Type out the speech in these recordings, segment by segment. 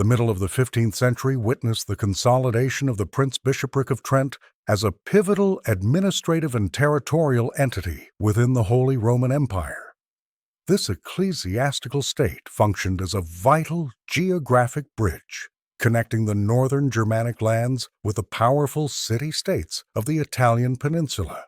The middle of the 15th century witnessed the consolidation of the Prince-Bishopric of Trent as a pivotal administrative and territorial entity within the Holy Roman Empire. This ecclesiastical state functioned as a vital geographic bridge, connecting the northern Germanic lands with the powerful city-states of the Italian peninsula.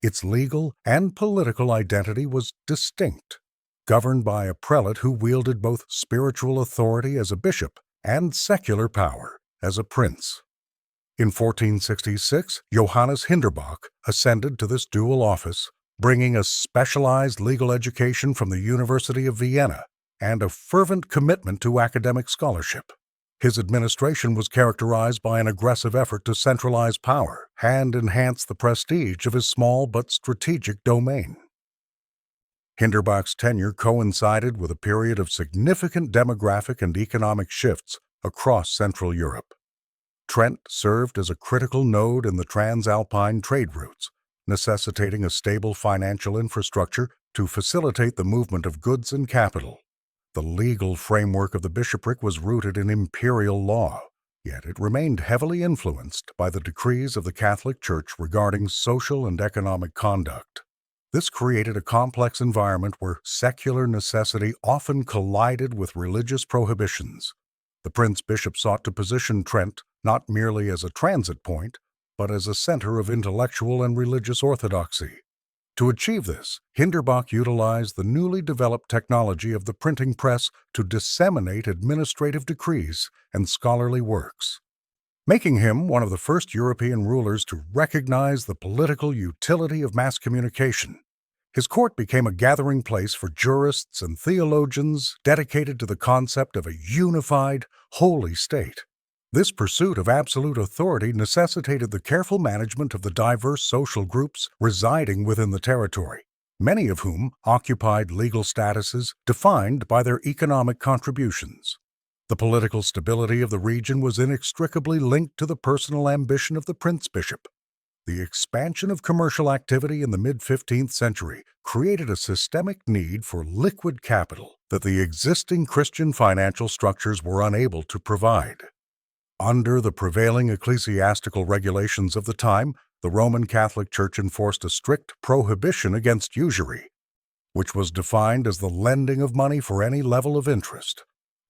Its legal and political identity was distinct, governed by a prelate who wielded both spiritual authority as a bishop and secular power as a prince. In 1466, Johannes Hinderbach ascended to this dual office, bringing a specialized legal education from the University of Vienna and a fervent commitment to academic scholarship. His administration was characterized by an aggressive effort to centralize power and enhance the prestige of his small but strategic domain. Hinderbach's tenure coincided with a period of significant demographic and economic shifts across Central Europe. Trent served as a critical node in the transalpine trade routes, necessitating a stable financial infrastructure to facilitate the movement of goods and capital. The legal framework of the bishopric was rooted in imperial law, yet it remained heavily influenced by the decrees of the Catholic Church regarding social and economic conduct. This created a complex environment where secular necessity often collided with religious prohibitions. The prince-bishop sought to position Trent not merely as a transit point, but as a center of intellectual and religious orthodoxy. To achieve this, Hinderbach utilized the newly developed technology of the printing press to disseminate administrative decrees and scholarly works, making him one of the first European rulers to recognize the political utility of mass communication. His court became a gathering place for jurists and theologians dedicated to the concept of a unified, holy state. This pursuit of absolute authority necessitated the careful management of the diverse social groups residing within the territory, many of whom occupied legal statuses defined by their economic contributions. The political stability of the region was inextricably linked to the personal ambition of the prince-bishop. The expansion of commercial activity in the mid-15th century created a systemic need for liquid capital that the existing Christian financial structures were unable to provide. Under the prevailing ecclesiastical regulations of the time, the Roman Catholic Church enforced a strict prohibition against usury, which was defined as the lending of money for any level of interest.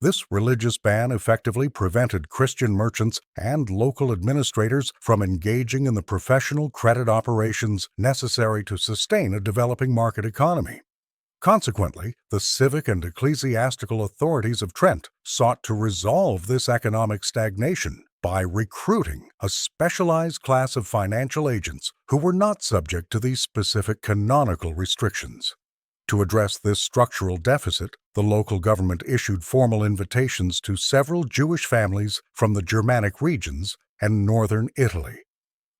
This religious ban effectively prevented Christian merchants and local administrators from engaging in the professional credit operations necessary to sustain a developing market economy. Consequently, the civic and ecclesiastical authorities of Trent sought to resolve this economic stagnation by recruiting a specialized class of financial agents who were not subject to these specific canonical restrictions. To address this structural deficit, the local government issued formal invitations to several Jewish families from the Germanic regions and northern Italy.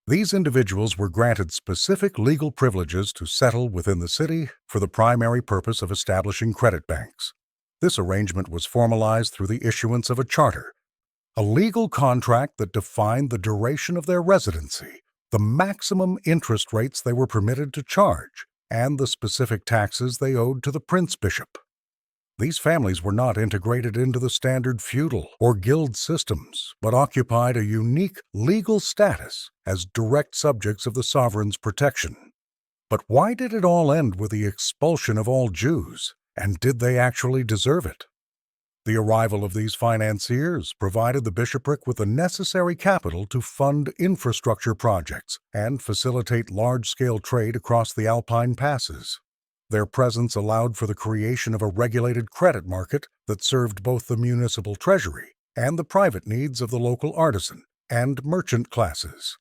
These individuals were granted specific legal privileges to settle within the city for the primary purpose of establishing credit banks. This arrangement was formalized through the issuance of a charter, a legal contract that defined the duration of their residency, the maximum interest rates they were permitted to charge, and the specific taxes they owed to the prince-bishop. These families were not integrated into the standard feudal or guild systems, but occupied a unique legal status as direct subjects of the sovereign's protection. But why did it all end with the expulsion of all Jews, and did they actually deserve it? The arrival of these financiers provided the bishopric with the necessary capital to fund infrastructure projects and facilitate large-scale trade across the Alpine passes. Their presence allowed for the creation of a regulated credit market that served both the municipal treasury and the private needs of the local artisan and merchant classes.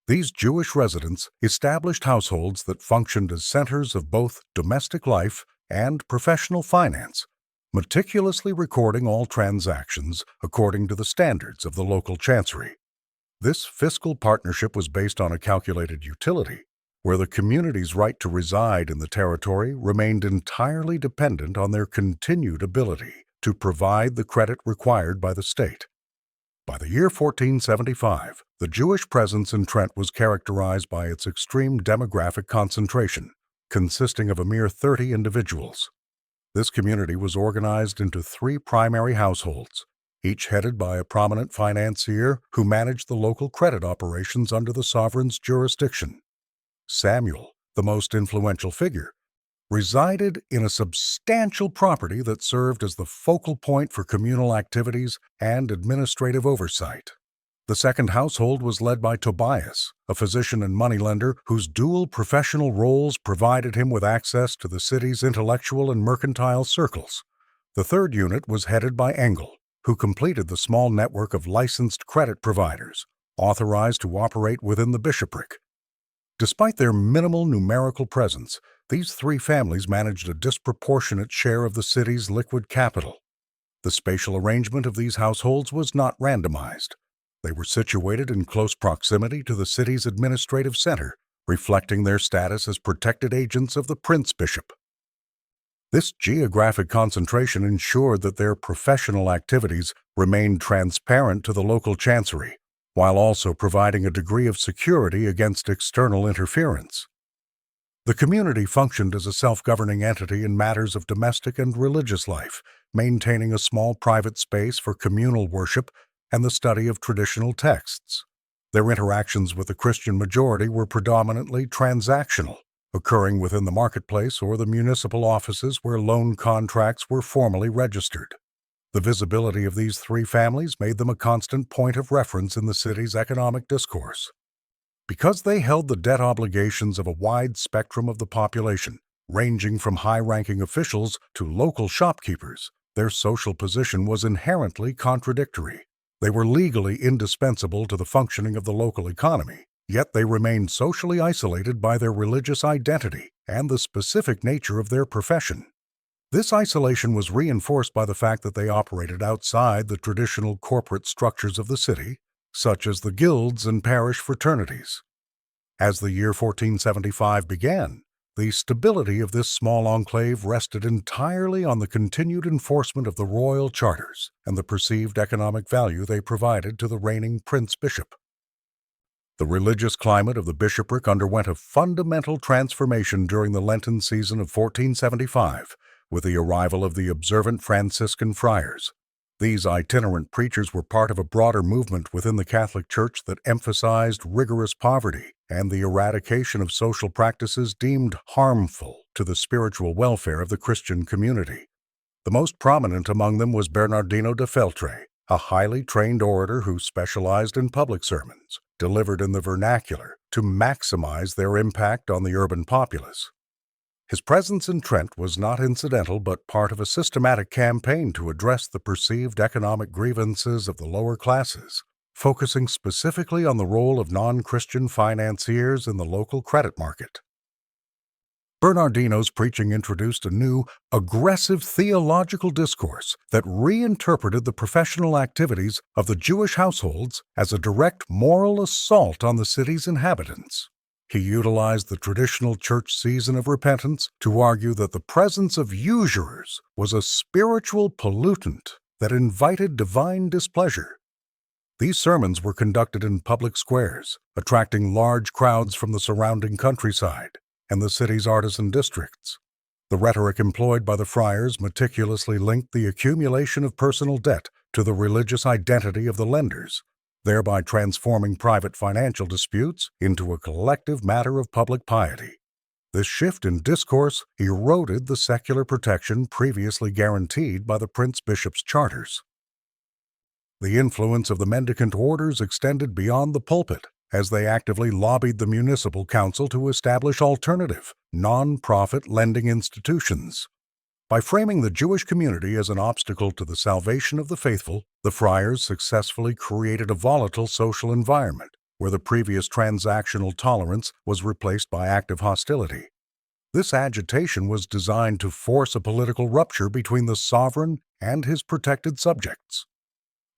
These Jewish residents established households that functioned as centers of both domestic life and professional finance, meticulously recording all transactions according to the standards of the local chancery. This fiscal partnership was based on a calculated utility, where the community's right to reside in the territory remained entirely dependent on their continued ability to provide the credit required by the state. By the year 1475, the Jewish presence in Trent was characterized by its extreme demographic concentration, consisting of a mere 30 individuals. This community was organized into three primary households, each headed by a prominent financier who managed the local credit operations under the sovereign's jurisdiction. Samuel, the most influential figure, resided in a substantial property that served as the focal point for communal activities and administrative oversight. The second household was led by Tobias, a physician and moneylender whose dual professional roles provided him with access to the city's intellectual and mercantile circles. The third unit was headed by Engel, who completed the small network of licensed credit providers, authorized to operate within the bishopric. Despite their minimal numerical presence, these three families managed a disproportionate share of the city's liquid capital. The spatial arrangement of these households was not randomized. They were situated in close proximity to the city's administrative center, reflecting their status as protected agents of the Prince Bishop. This geographic concentration ensured that their professional activities remained transparent to the local chancery, while also providing a degree of security against external interference. The community functioned as a self-governing entity in matters of domestic and religious life, maintaining a small private space for communal worship and the study of traditional texts. Their interactions with the Christian majority were predominantly transactional, occurring within the marketplace or the municipal offices where loan contracts were formally registered. The visibility of these three families made them a constant point of reference in the city's economic discourse. Because they held the debt obligations of a wide spectrum of the population, ranging from high-ranking officials to local shopkeepers, their social position was inherently contradictory. They were legally indispensable to the functioning of the local economy, yet they remained socially isolated by their religious identity and the specific nature of their profession. This isolation was reinforced by the fact that they operated outside the traditional corporate structures of the city, such as the guilds and parish fraternities. As the year 1475 began, the stability of this small enclave rested entirely on the continued enforcement of the royal charters and the perceived economic value they provided to the reigning prince-bishop. The religious climate of the bishopric underwent a fundamental transformation during the Lenten season of 1475 with the arrival of the observant Franciscan friars. These itinerant preachers were part of a broader movement within the Catholic Church that emphasized rigorous poverty and the eradication of social practices deemed harmful to the spiritual welfare of the Christian community. The most prominent among them was Bernardino de Feltre, a highly trained orator who specialized in public sermons, delivered in the vernacular to maximize their impact on the urban populace. His presence in Trent was not incidental but part of a systematic campaign to address the perceived economic grievances of the lower classes, focusing specifically on the role of non-Christian financiers in the local credit market. Bernardino's preaching introduced a new, aggressive theological discourse that reinterpreted the professional activities of the Jewish households as a direct moral assault on the city's inhabitants. He utilized the traditional church season of repentance to argue that the presence of usurers was a spiritual pollutant that invited divine displeasure. These sermons were conducted in public squares, attracting large crowds from the surrounding countryside and the city's artisan districts. The rhetoric employed by the friars meticulously linked the accumulation of personal debt to the religious identity of the lenders, thereby transforming private financial disputes into a collective matter of public piety. This shift in discourse eroded the secular protection previously guaranteed by the prince-bishop's charters. The influence of the mendicant orders extended beyond the pulpit as they actively lobbied the municipal council to establish alternative, non-profit lending institutions. By framing the Jewish community as an obstacle to the salvation of the faithful, the friars successfully created a volatile social environment where the previous transactional tolerance was replaced by active hostility. This agitation was designed to force a political rupture between the sovereign and his protected subjects.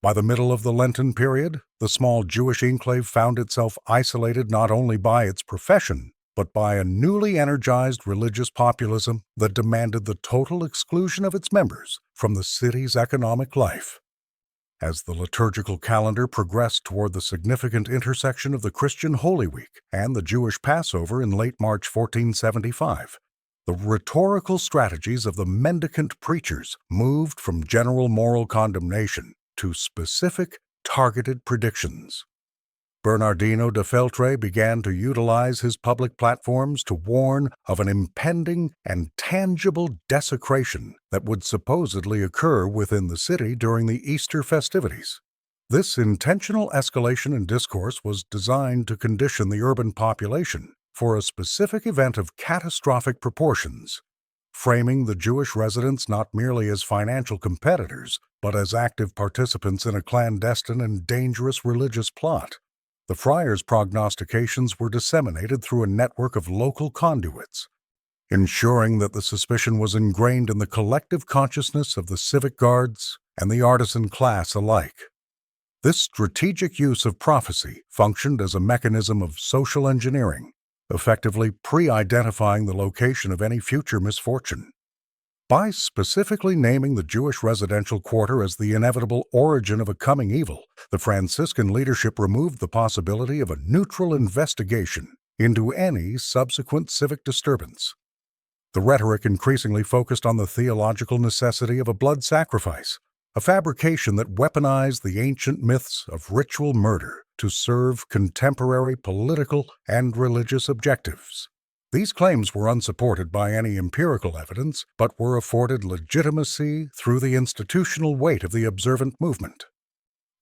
By the middle of the Lenten period, the small Jewish enclave found itself isolated not only by its profession, but by a newly energized religious populism that demanded the total exclusion of its members from the city's economic life. As the liturgical calendar progressed toward the significant intersection of the Christian Holy Week and the Jewish Passover in late March 1475, The rhetorical strategies of the mendicant preachers moved from general moral condemnation to specific, targeted predictions. Bernardino de Feltre began to utilize his public platforms to warn of an impending and tangible desecration that would supposedly occur within the city during the Easter festivities. This intentional escalation in discourse was designed to condition the urban population for a specific event of catastrophic proportions, framing the Jewish residents not merely as financial competitors, but as active participants in a clandestine and dangerous religious plot. The friars' prognostications were disseminated through a network of local conduits, ensuring that the suspicion was ingrained in the collective consciousness of the civic guards and the artisan class alike. This strategic use of prophecy functioned as a mechanism of social engineering, effectively pre-identifying the location of any future misfortune. By specifically naming the Jewish residential quarter as the inevitable origin of a coming evil, the Franciscan leadership removed the possibility of a neutral investigation into any subsequent civic disturbance. The rhetoric increasingly focused on the theological necessity of a blood sacrifice, a fabrication that weaponized the ancient myths of ritual murder to serve contemporary political and religious objectives. These claims were unsupported by any empirical evidence, but were afforded legitimacy through the institutional weight of the observant movement.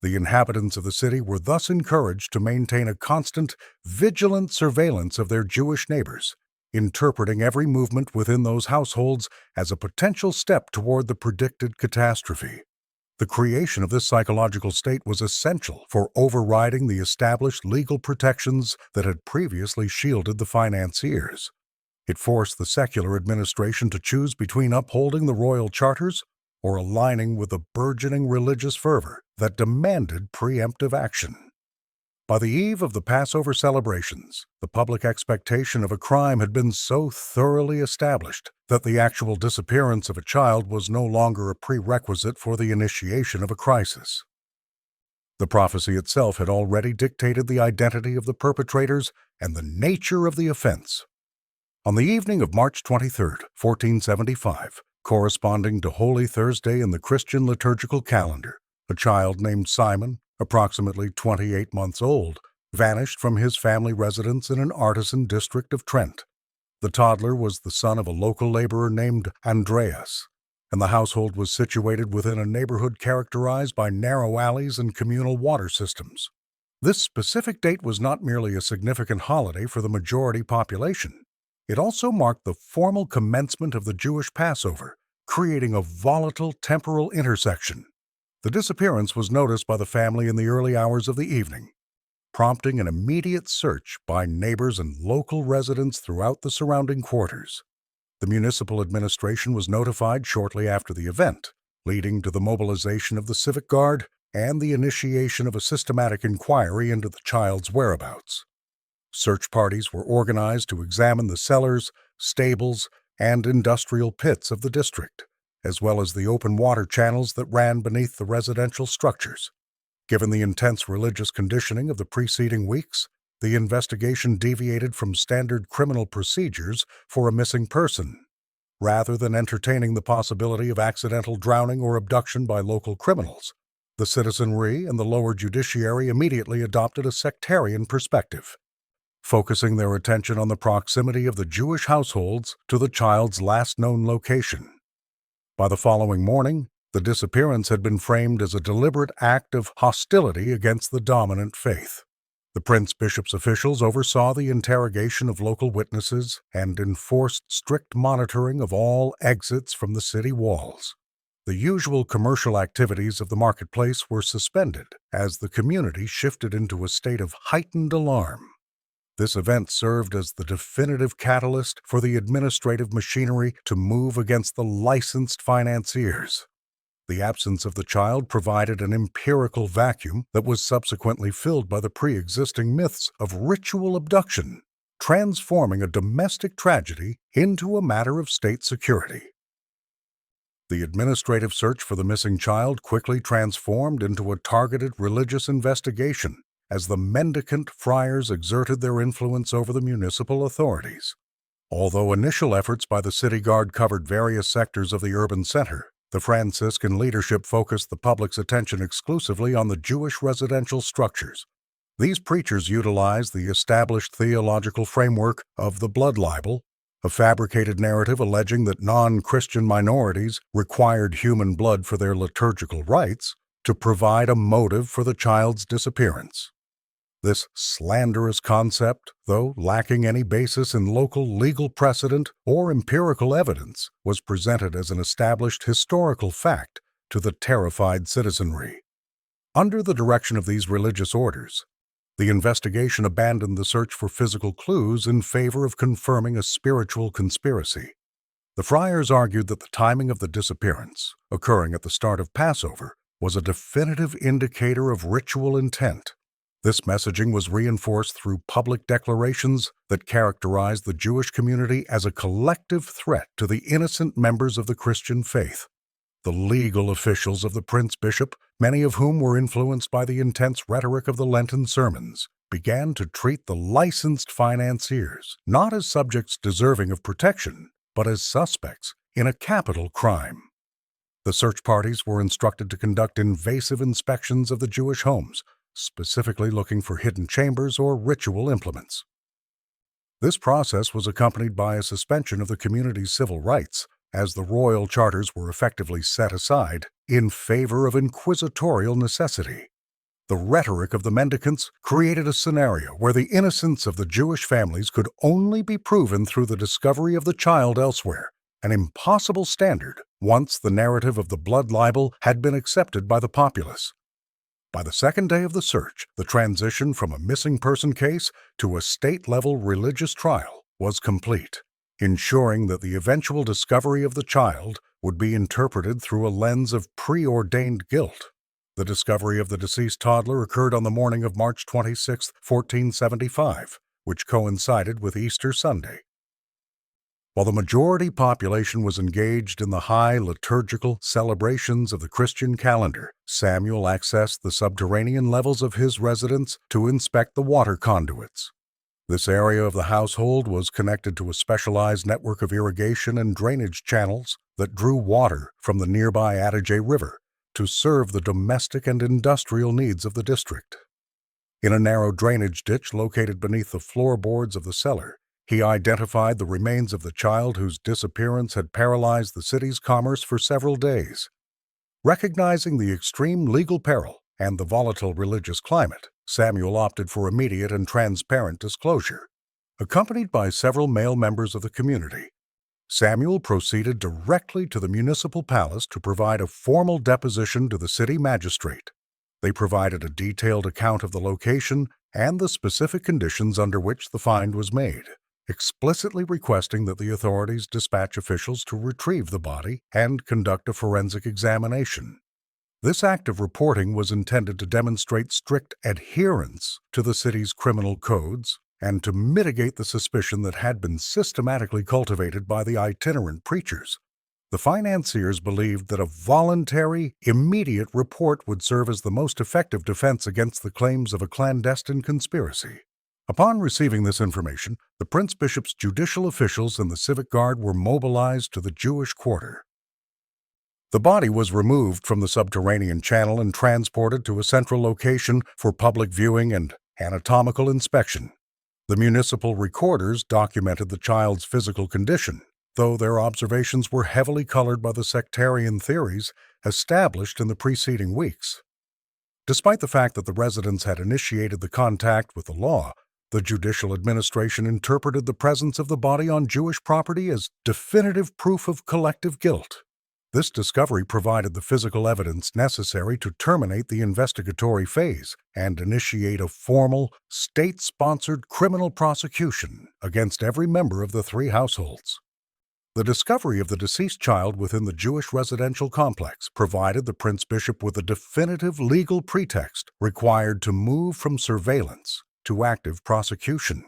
The inhabitants of the city were thus encouraged to maintain a constant, vigilant surveillance of their Jewish neighbors, interpreting every movement within those households as a potential step toward the predicted catastrophe. The creation of this psychological state was essential for overriding the established legal protections that had previously shielded the financiers. It forced the secular administration to choose between upholding the royal charters or aligning with the burgeoning religious fervor that demanded preemptive action. By the eve of the Passover celebrations, the public expectation of a crime had been so thoroughly established that the actual disappearance of a child was no longer a prerequisite for the initiation of a crisis. The prophecy itself had already dictated the identity of the perpetrators and the nature of the offense. On the evening of March 23, 1475, corresponding to Holy Thursday in the Christian liturgical calendar, a child named Simon, approximately 28 months old, vanished from his family residence in an artisan district of Trent. The toddler was the son of a local laborer named Andreas, and the household was situated within a neighborhood characterized by narrow alleys and communal water systems. This specific date was not merely a significant holiday for the majority population. It also marked the formal commencement of the Jewish Passover, creating a volatile temporal intersection. The disappearance was noticed by the family in the early hours of the evening, prompting an immediate search by neighbors and local residents throughout the surrounding quarters. The municipal administration was notified shortly after the event, leading to the mobilization of the Civic Guard and the initiation of a systematic inquiry into the child's whereabouts. Search parties were organized to examine the cellars, stables, and industrial pits of the district, as well as the open water channels that ran beneath the residential structures. Given the intense religious conditioning of the preceding weeks, the investigation deviated from standard criminal procedures for a missing person. Rather than entertaining the possibility of accidental drowning or abduction by local criminals, the citizenry and the lower judiciary immediately adopted a sectarian perspective, focusing their attention on the proximity of the Jewish households to the child's last known location. By the following morning, the disappearance had been framed as a deliberate act of hostility against the dominant faith. The prince-bishop's officials oversaw the interrogation of local witnesses and enforced strict monitoring of all exits from the city walls. The usual commercial activities of the marketplace were suspended as the community shifted into a state of heightened alarm. This event served as the definitive catalyst for the administrative machinery to move against the licensed financiers. The absence of the child provided an empirical vacuum that was subsequently filled by the pre-existing myths of ritual abduction, transforming a domestic tragedy into a matter of state security. The administrative search for the missing child quickly transformed into a targeted religious investigation as the mendicant friars exerted their influence over the municipal authorities. Although initial efforts by the city guard covered various sectors of the urban center, the Franciscan leadership focused the public's attention exclusively on the Jewish residential structures. These preachers utilized the established theological framework of the blood libel, a fabricated narrative alleging that non-Christian minorities required human blood for their liturgical rites, to provide a motive for the child's disappearance. This slanderous concept, though lacking any basis in local legal precedent or empirical evidence, was presented as an established historical fact to the terrified citizenry. Under the direction of these religious orders, the investigation abandoned the search for physical clues in favor of confirming a spiritual conspiracy. The friars argued that the timing of the disappearance, occurring at the start of Passover, was a definitive indicator of ritual intent. This messaging was reinforced through public declarations that characterized the Jewish community as a collective threat to the innocent members of the Christian faith. The legal officials of the Prince Bishop, many of whom were influenced by the intense rhetoric of the Lenten sermons, began to treat the licensed financiers not as subjects deserving of protection, but as suspects in a capital crime. The search parties were instructed to conduct invasive inspections of the Jewish homes, specifically looking for hidden chambers or ritual implements. This process was accompanied by a suspension of the community's civil rights, as the royal charters were effectively set aside in favor of inquisitorial necessity. The rhetoric of the mendicants created a scenario where the innocence of the Jewish families could only be proven through the discovery of the child elsewhere, an impossible standard once the narrative of the blood libel had been accepted by the populace. By the second day of the search, the transition from a missing person case to a state-level religious trial was complete, ensuring that the eventual discovery of the child would be interpreted through a lens of preordained guilt. The discovery of the deceased toddler occurred on the morning of March 26, 1475, which coincided with Easter Sunday. While the majority population was engaged in the high liturgical celebrations of the Christian calendar, Samuel accessed the subterranean levels of his residence to inspect the water conduits. This area of the household was connected to a specialized network of irrigation and drainage channels that drew water from the nearby Adige River to serve the domestic and industrial needs of the district. In a narrow drainage ditch located beneath the floorboards of the cellar, he identified the remains of the child whose disappearance had paralyzed the city's commerce for several days. Recognizing the extreme legal peril and the volatile religious climate, Samuel opted for immediate and transparent disclosure. Accompanied by several male members of the community, Samuel proceeded directly to the municipal palace to provide a formal deposition to the city magistrate. They provided a detailed account of the location and the specific conditions under which the find was made, explicitly requesting that the authorities dispatch officials to retrieve the body and conduct a forensic examination. This act of reporting was intended to demonstrate strict adherence to the city's criminal codes and to mitigate the suspicion that had been systematically cultivated by the itinerant preachers. The financiers believed that a voluntary, immediate report would serve as the most effective defense against the claims of a clandestine conspiracy. Upon receiving this information, the Prince Bishop's judicial officials and the civic guard were mobilized to the Jewish quarter. The body was removed from the subterranean channel and transported to a central location for public viewing and anatomical inspection. The municipal recorders documented the child's physical condition, though their observations were heavily colored by the sectarian theories established in the preceding weeks. Despite the fact that the residents had initiated the contact with the law, the judicial administration interpreted the presence of the body on Jewish property as definitive proof of collective guilt. This discovery provided the physical evidence necessary to terminate the investigatory phase and initiate a formal, state-sponsored criminal prosecution against every member of the three households. The discovery of the deceased child within the Jewish residential complex provided the Prince Bishop with a definitive legal pretext required to move from surveillance to active prosecution.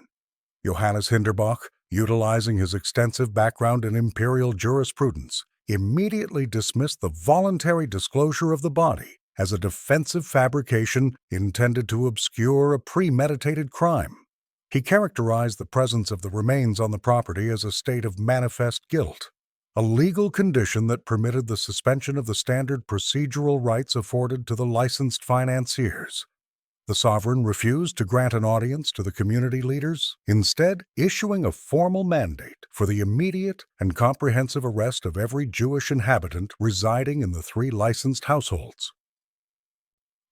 Johannes Hinderbach, utilizing his extensive background in imperial jurisprudence, immediately dismissed the voluntary disclosure of the body as a defensive fabrication intended to obscure a premeditated crime. He characterized the presence of the remains on the property as a state of manifest guilt, a legal condition that permitted the suspension of the standard procedural rights afforded to the licensed financiers. The sovereign refused to grant an audience to the community leaders, instead issuing a formal mandate for the immediate and comprehensive arrest of every Jewish inhabitant residing in the 3 licensed households.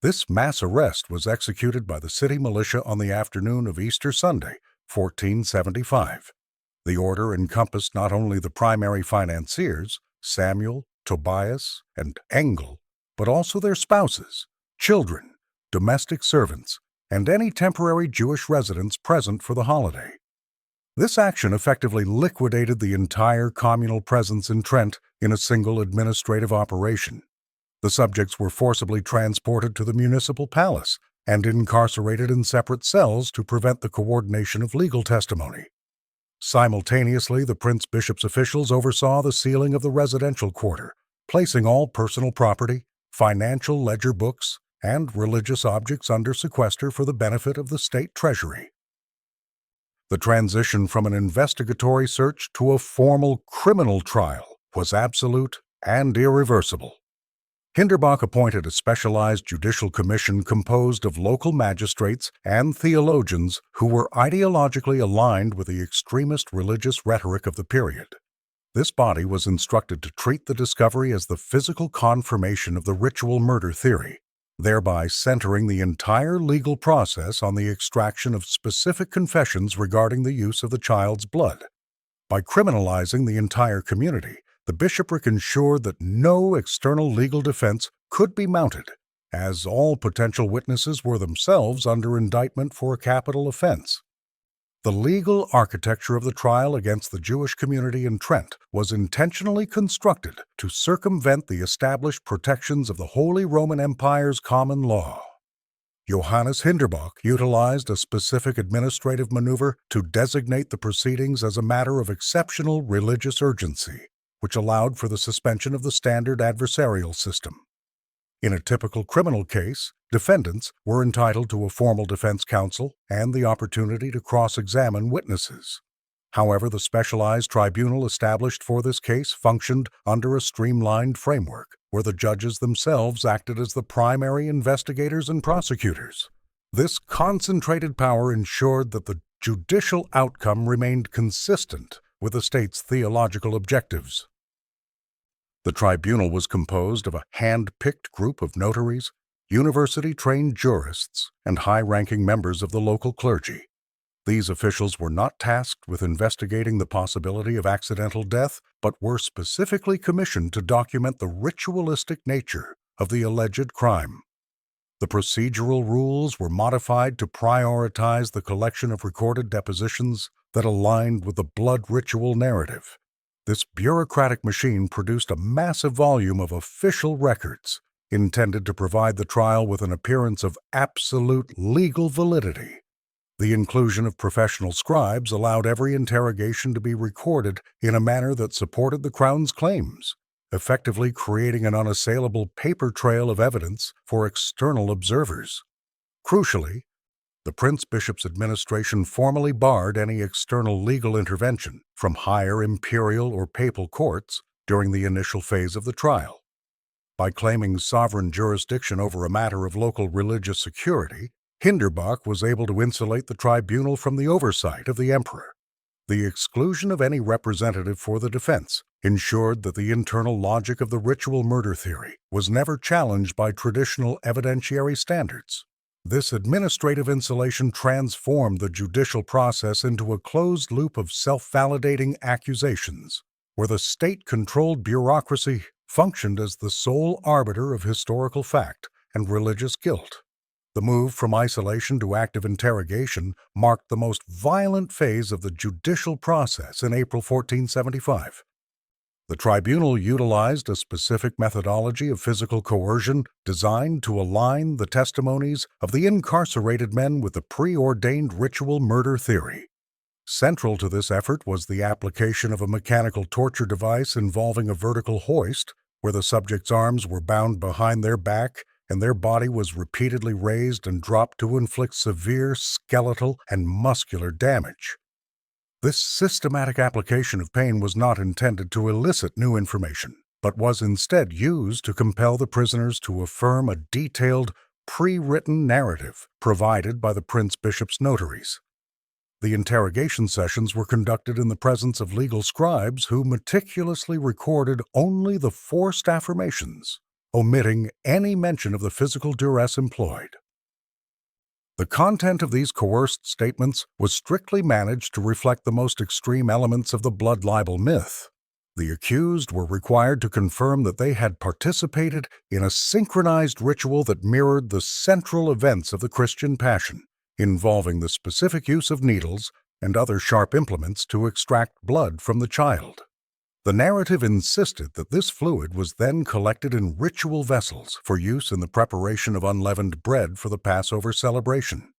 This mass arrest was executed by the city militia on the afternoon of Easter Sunday, 1475. The order encompassed not only the primary financiers, Samuel, Tobias, and Engel, but also their spouses, children, domestic servants, and any temporary Jewish residents present for the holiday. This action effectively liquidated the entire communal presence in Trent in a single administrative operation. The subjects were forcibly transported to the municipal palace and incarcerated in separate cells to prevent the coordination of legal testimony. Simultaneously, the prince-bishop's officials oversaw the sealing of the residential quarter, placing all personal property, financial ledger books, and religious objects under sequester for the benefit of the state treasury. The transition from an investigatory search to a formal criminal trial was absolute and irreversible. Hinderbach appointed a specialized judicial commission composed of local magistrates and theologians who were ideologically aligned with the extremist religious rhetoric of the period. This body was instructed to treat the discovery as the physical confirmation of the ritual murder theory, thereby centering the entire legal process on the extraction of specific confessions regarding the use of the child's blood. By criminalizing the entire community, the bishopric ensured that no external legal defense could be mounted, as all potential witnesses were themselves under indictment for a capital offense. The legal architecture of the trial against the Jewish community in Trent was intentionally constructed to circumvent the established protections of the Holy Roman Empire's common law. Johannes Hinderbach utilized a specific administrative maneuver to designate the proceedings as a matter of exceptional religious urgency, which allowed for the suspension of the standard adversarial system. In a typical criminal case, defendants were entitled to a formal defense counsel and the opportunity to cross-examine witnesses. However, the specialized tribunal established for this case functioned under a streamlined framework, where the judges themselves acted as the primary investigators and prosecutors. This concentrated power ensured that the judicial outcome remained consistent with the state's theological objectives. The tribunal was composed of a hand-picked group of notaries, university-trained jurists, and high-ranking members of the local clergy. These officials were not tasked with investigating the possibility of accidental death, but were specifically commissioned to document the ritualistic nature of the alleged crime. The procedural rules were modified to prioritize the collection of recorded depositions that aligned with the blood ritual narrative. This bureaucratic machine produced a massive volume of official records, intended to provide the trial with an appearance of absolute legal validity. The inclusion of professional scribes allowed every interrogation to be recorded in a manner that supported the Crown's claims, effectively creating an unassailable paper trail of evidence for external observers. Crucially, the Prince-Bishop's administration formally barred any external legal intervention from higher imperial or papal courts during the initial phase of the trial. By claiming sovereign jurisdiction over a matter of local religious security, Hinderbach was able to insulate the tribunal from the oversight of the emperor. The exclusion of any representative for the defense ensured that the internal logic of the ritual murder theory was never challenged by traditional evidentiary standards. This administrative insulation transformed the judicial process into a closed loop of self-validating accusations, where the state-controlled bureaucracy functioned as the sole arbiter of historical fact and religious guilt. The move from isolation to active interrogation marked the most violent phase of the judicial process in April 1475. The tribunal utilized a specific methodology of physical coercion designed to align the testimonies of the incarcerated men with the preordained ritual murder theory. Central to this effort was the application of a mechanical torture device involving a vertical hoist, where the subject's arms were bound behind their back and their body was repeatedly raised and dropped to inflict severe skeletal and muscular damage. This systematic application of pain was not intended to elicit new information, but was instead used to compel the prisoners to affirm a detailed, pre-written narrative provided by the Prince Bishop's notaries. The interrogation sessions were conducted in the presence of legal scribes who meticulously recorded only the forced affirmations, omitting any mention of the physical duress employed. The content of these coerced statements was strictly managed to reflect the most extreme elements of the blood libel myth. The accused were required to confirm that they had participated in a synchronized ritual that mirrored the central events of the Christian Passion, involving the specific use of needles and other sharp implements to extract blood from the child. The narrative insisted that this fluid was then collected in ritual vessels for use in the preparation of unleavened bread for the Passover celebration.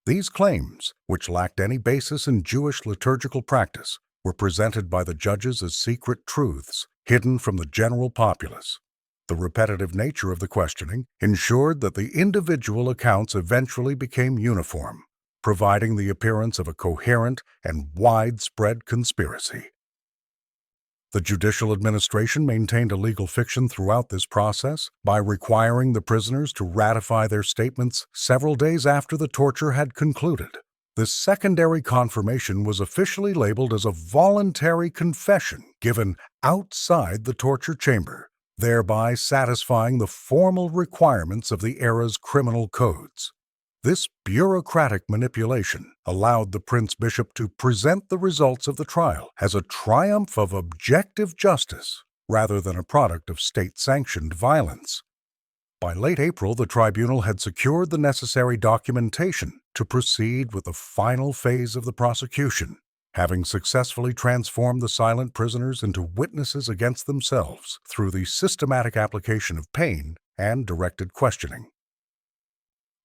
These claims, which lacked any basis in Jewish liturgical practice, were presented by the judges as secret truths hidden from the general populace. The repetitive nature of the questioning ensured that the individual accounts eventually became uniform, providing the appearance of a coherent and widespread conspiracy. The judicial administration maintained a legal fiction throughout this process by requiring the prisoners to ratify their statements several days after the torture had concluded. This secondary confirmation was officially labeled as a voluntary confession given outside the torture chamber, thereby satisfying the formal requirements of the era's criminal codes. This bureaucratic manipulation allowed the Prince Bishop to present the results of the trial as a triumph of objective justice rather than a product of state-sanctioned violence. By late April, the tribunal had secured the necessary documentation to proceed with the final phase of the prosecution, having successfully transformed the silent prisoners into witnesses against themselves through the systematic application of pain and directed questioning.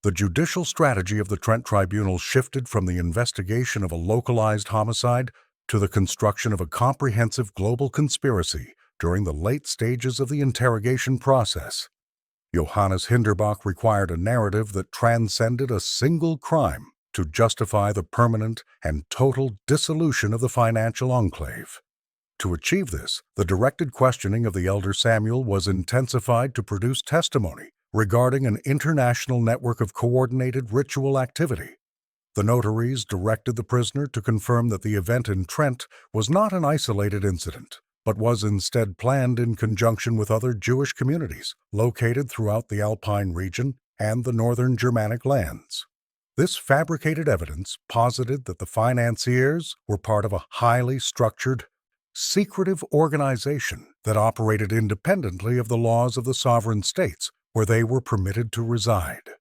The judicial strategy of the Trent Tribunal shifted from the investigation of a localized homicide to the construction of a comprehensive global conspiracy during the late stages of the interrogation process. Johannes Hinderbach required a narrative that transcended a single crime to justify the permanent and total dissolution of the financial enclave. To achieve this, the directed questioning of the elder Samuel was intensified to produce testimony regarding an international network of coordinated ritual activity. The notaries directed the prisoner to confirm that the event in Trent was not an isolated incident, but was instead planned in conjunction with other Jewish communities located throughout the Alpine region and the northern Germanic lands. This fabricated evidence posited that the financiers were part of a highly structured, secretive organization that operated independently of the laws of the sovereign states where they were permitted to reside.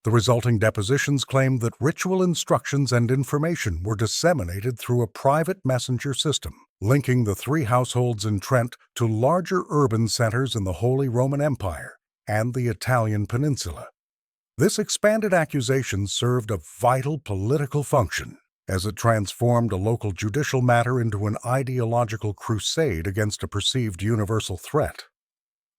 The resulting depositions claimed that ritual instructions and information were disseminated through a private messenger system, linking the three households in Trent to larger urban centers in the Holy Roman Empire and the Italian peninsula. This expanded accusation served a vital political function, as it transformed a local judicial matter into an ideological crusade against a perceived universal threat.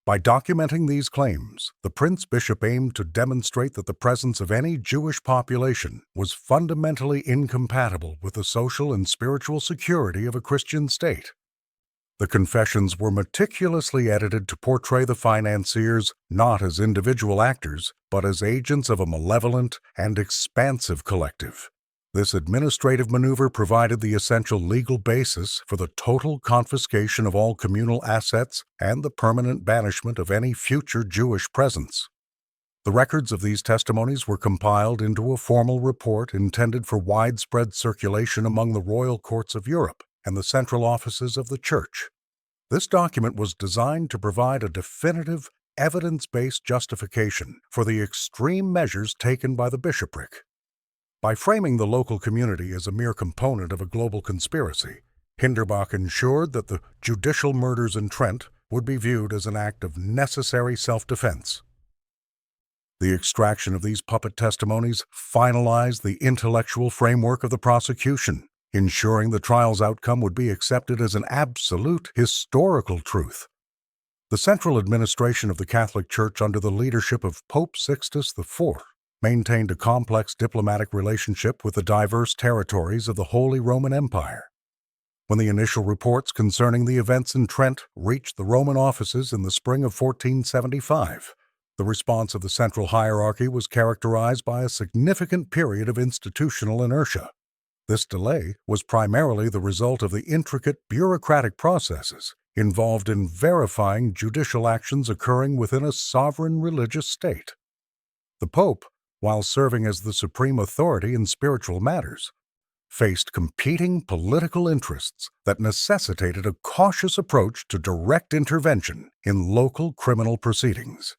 By documenting these claims, the Prince Bishop aimed to demonstrate that the presence of any Jewish population was fundamentally incompatible with the social and spiritual security of a Christian state. The confessions were meticulously edited to portray the financiers not as individual actors, but as agents of a malevolent and expansive collective. This administrative maneuver provided the essential legal basis for the total confiscation of all communal assets and the permanent banishment of any future Jewish presence. The records of these testimonies were compiled into a formal report intended for widespread circulation among the royal courts of Europe and the central offices of the Church. This document was designed to provide a definitive, evidence-based justification for the extreme measures taken by the bishopric. By framing the local community as a mere component of a global conspiracy, Hinderbach ensured that the judicial murders in Trent would be viewed as an act of necessary self-defense. The extraction of these puppet testimonies finalized the intellectual framework of the prosecution, ensuring the trial's outcome would be accepted as an absolute historical truth. The central administration of the Catholic Church under the leadership of Pope Sixtus IV maintained a complex diplomatic relationship with the diverse territories of the Holy Roman Empire. When the initial reports concerning the events in Trent reached the Roman offices in the spring of 1475, the response of the central hierarchy was characterized by a significant period of institutional inertia. This delay was primarily the result of the intricate bureaucratic processes involved in verifying judicial actions occurring within a sovereign religious state. The Pope, while serving as the supreme authority in spiritual matters, faced competing political interests that necessitated a cautious approach to direct intervention in local criminal proceedings.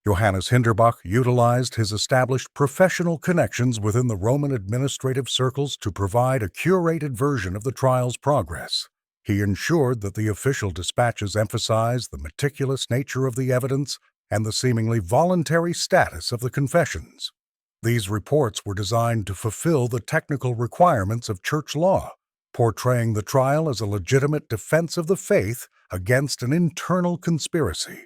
Johannes Hinderbach utilized his established professional connections within the Roman administrative circles to provide a curated version of the trial's progress. He ensured that the official dispatches emphasized the meticulous nature of the evidence and the seemingly voluntary status of the confessions. These reports were designed to fulfill the technical requirements of church law, portraying the trial as a legitimate defense of the faith against an internal conspiracy.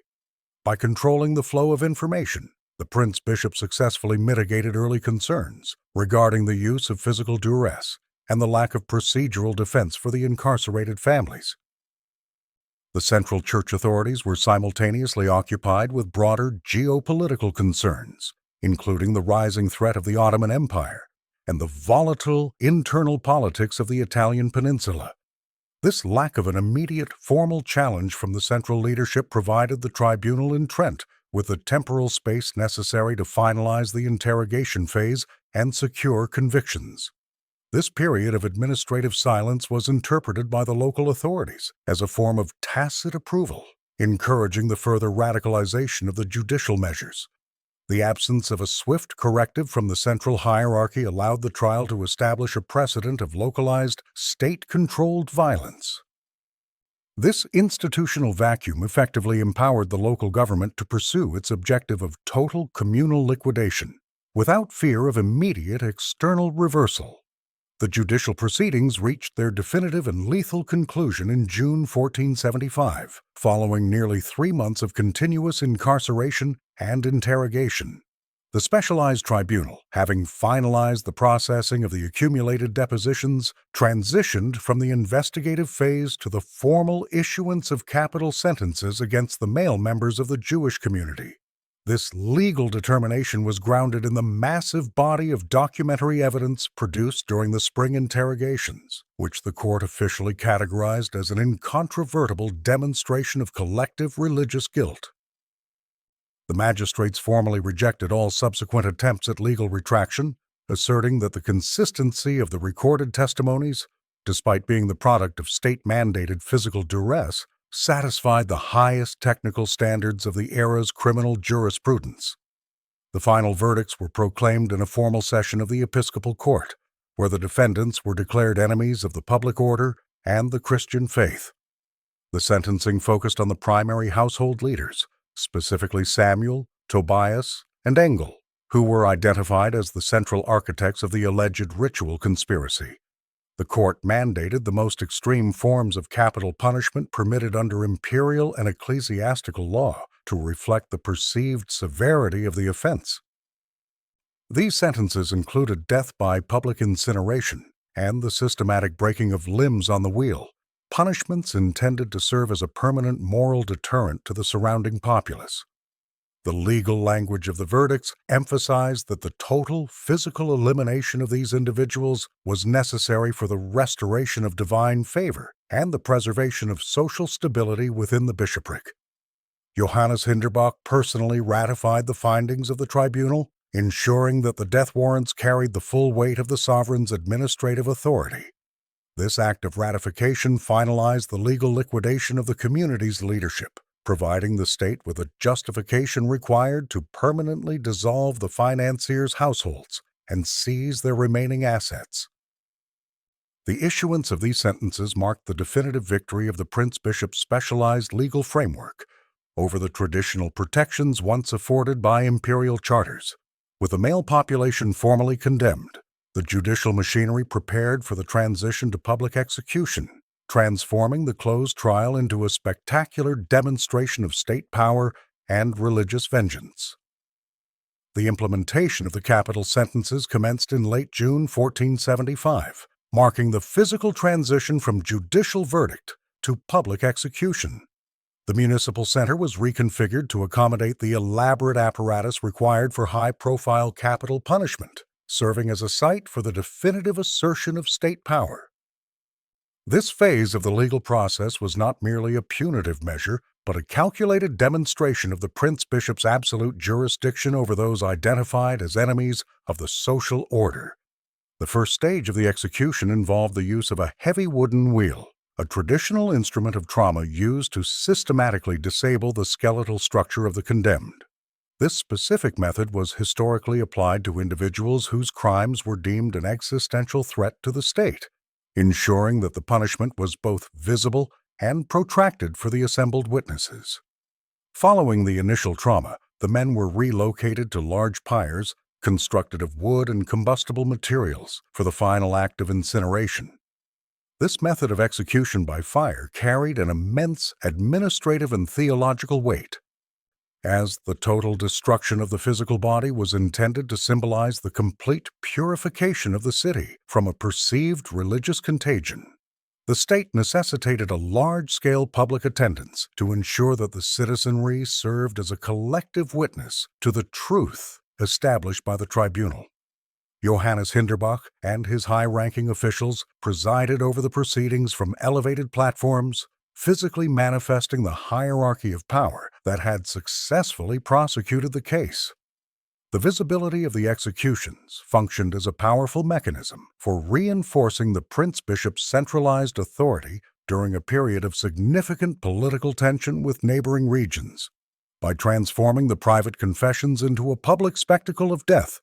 By controlling the flow of information, the prince-bishop successfully mitigated early concerns regarding the use of physical duress and the lack of procedural defense for the incarcerated families. The central church authorities were simultaneously occupied with broader geopolitical concerns, including the rising threat of the Ottoman Empire and the volatile internal politics of the Italian peninsula. This lack of an immediate formal challenge from the central leadership provided the tribunal in Trent with the temporal space necessary to finalize the interrogation phase and secure convictions. This period of administrative silence was interpreted by the local authorities as a form of tacit approval, encouraging the further radicalization of the judicial measures. The absence of a swift corrective from the central hierarchy allowed the trial to establish a precedent of localized, state-controlled violence. This institutional vacuum effectively empowered the local government to pursue its objective of total communal liquidation, without fear of immediate external reversal. The judicial proceedings reached their definitive and lethal conclusion in June 1475, following nearly 3 months of continuous incarceration and interrogation. The specialized tribunal, having finalized the processing of the accumulated depositions, transitioned from the investigative phase to the formal issuance of capital sentences against the male members of the Jewish community. This legal determination was grounded in the massive body of documentary evidence produced during the spring interrogations, which the court officially categorized as an incontrovertible demonstration of collective religious guilt. The magistrates formally rejected all subsequent attempts at legal retraction, asserting that the consistency of the recorded testimonies, despite being the product of state-mandated physical duress, satisfied the highest technical standards of the era's criminal jurisprudence. The final verdicts were proclaimed in a formal session of the Episcopal Court, where the defendants were declared enemies of the public order and the Christian faith. The sentencing focused on the primary household leaders, specifically Samuel, Tobias, and Engel, who were identified as the central architects of the alleged ritual conspiracy. The court mandated the most extreme forms of capital punishment permitted under imperial and ecclesiastical law to reflect the perceived severity of the offense. These sentences included death by public incineration and the systematic breaking of limbs on the wheel, punishments intended to serve as a permanent moral deterrent to the surrounding populace. The legal language of the verdicts emphasized that the total physical elimination of these individuals was necessary for the restoration of divine favor and the preservation of social stability within the bishopric. Johannes Hinderbach personally ratified the findings of the tribunal, ensuring that the death warrants carried the full weight of the sovereign's administrative authority. This act of ratification finalized the legal liquidation of the community's leadership, providing the state with a justification required to permanently dissolve the financiers' households and seize their remaining assets. The issuance of these sentences marked the definitive victory of the Prince-Bishop's specialized legal framework over the traditional protections once afforded by imperial charters. With the male population formally condemned, the judicial machinery prepared for the transition to public execution, transforming the closed trial into a spectacular demonstration of state power and religious vengeance. The implementation of the capital sentences commenced in late June 1475, marking the physical transition from judicial verdict to public execution. The municipal center was reconfigured to accommodate the elaborate apparatus required for high-profile capital punishment, serving as a site for the definitive assertion of state power. This phase of the legal process was not merely a punitive measure, but a calculated demonstration of the prince-bishop's absolute jurisdiction over those identified as enemies of the social order. The first stage of the execution involved the use of a heavy wooden wheel, a traditional instrument of trauma used to systematically disable the skeletal structure of the condemned. This specific method was historically applied to individuals whose crimes were deemed an existential threat to the state, ensuring that the punishment was both visible and protracted for the assembled witnesses. Following the initial trauma, the men were relocated to large pyres constructed of wood and combustible materials for the final act of incineration. This method of execution by fire carried an immense administrative and theological weight, as the total destruction of the physical body was intended to symbolize the complete purification of the city from a perceived religious contagion. The state necessitated a large-scale public attendance to ensure that the citizenry served as a collective witness to the truth established by the tribunal. Johannes Hinderbach and his high-ranking officials presided over the proceedings from elevated platforms, physically manifesting the hierarchy of power that had successfully prosecuted the case. The visibility of the executions functioned as a powerful mechanism for reinforcing the prince-bishop's centralized authority during a period of significant political tension with neighboring regions. By transforming the private confessions into a public spectacle of death,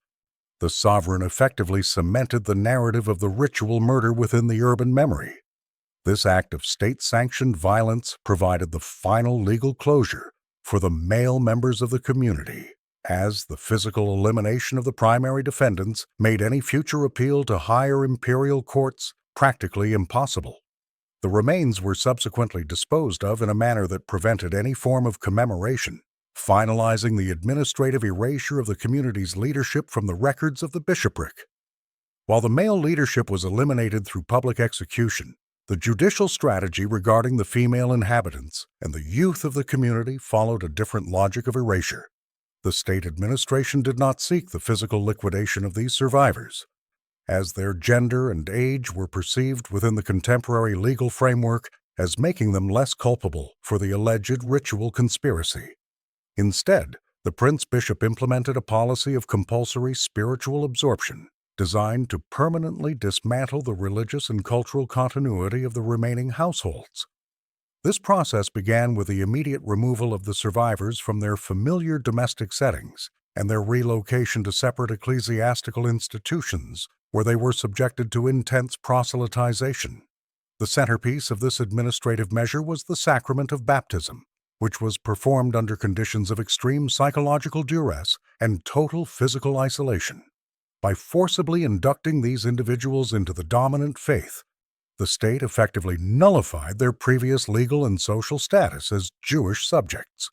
the sovereign effectively cemented the narrative of the ritual murder within the urban memory. This act of state-sanctioned violence provided the final legal closure for the male members of the community, as the physical elimination of the primary defendants made any future appeal to higher imperial courts practically impossible. The remains were subsequently disposed of in a manner that prevented any form of commemoration, finalizing the administrative erasure of the community's leadership from the records of the bishopric. While the male leadership was eliminated through public execution, the judicial strategy regarding the female inhabitants and the youth of the community followed a different logic of erasure. The state administration did not seek the physical liquidation of these survivors, as their gender and age were perceived within the contemporary legal framework as making them less culpable for the alleged ritual conspiracy. Instead, the prince-bishop implemented a policy of compulsory spiritual absorption, designed to permanently dismantle the religious and cultural continuity of the remaining households. This process began with the immediate removal of the survivors from their familiar domestic settings and their relocation to separate ecclesiastical institutions where they were subjected to intense proselytization. The centerpiece of this administrative measure was the sacrament of baptism, which was performed under conditions of extreme psychological duress and total physical isolation. By forcibly inducting these individuals into the dominant faith, the state effectively nullified their previous legal and social status as Jewish subjects.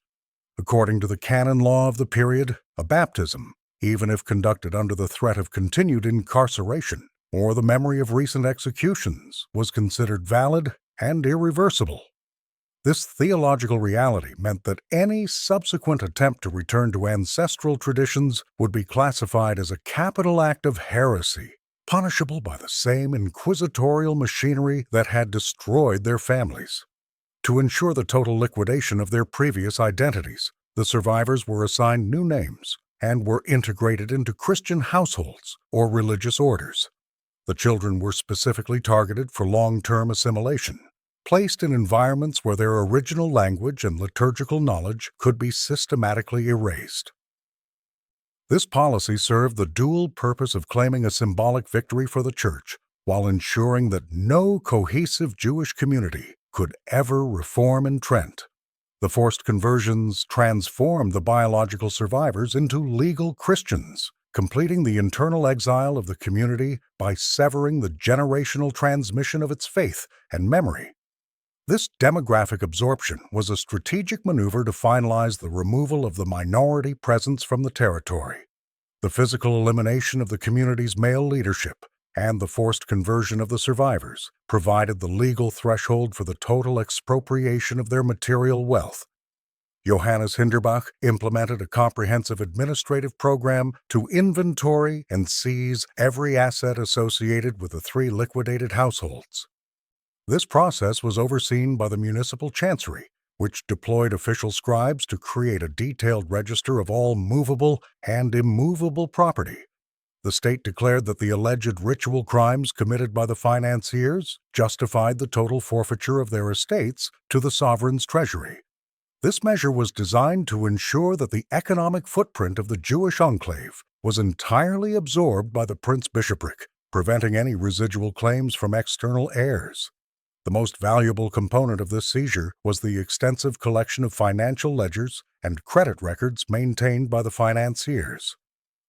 According to the canon law of the period, a baptism, even if conducted under the threat of continued incarceration or the memory of recent executions, was considered valid and irreversible. This theological reality meant that any subsequent attempt to return to ancestral traditions would be classified as a capital act of heresy, punishable by the same inquisitorial machinery that had destroyed their families. To ensure the total liquidation of their previous identities, the survivors were assigned new names and were integrated into Christian households or religious orders. The children were specifically targeted for long-term assimilation, placed in environments where their original language and liturgical knowledge could be systematically erased. This policy served the dual purpose of claiming a symbolic victory for the Church, while ensuring that no cohesive Jewish community could ever reform in Trent. The forced conversions transformed the biological survivors into legal Christians, completing the internal exile of the community by severing the generational transmission of its faith and memory This demographic absorption was a strategic maneuver to finalize the removal of the minority presence from the territory. The physical elimination of the community's male leadership and the forced conversion of the survivors provided the legal threshold for the total expropriation of their material wealth. Johannes Hinderbach implemented a comprehensive administrative program to inventory and seize every asset associated with the 3 liquidated households. This process was overseen by the municipal chancery, which deployed official scribes to create a detailed register of all movable and immovable property. The state declared that the alleged ritual crimes committed by the financiers justified the total forfeiture of their estates to the sovereign's treasury. This measure was designed to ensure that the economic footprint of the Jewish enclave was entirely absorbed by the prince-bishopric, preventing any residual claims from external heirs. The most valuable component of this seizure was the extensive collection of financial ledgers and credit records maintained by the financiers.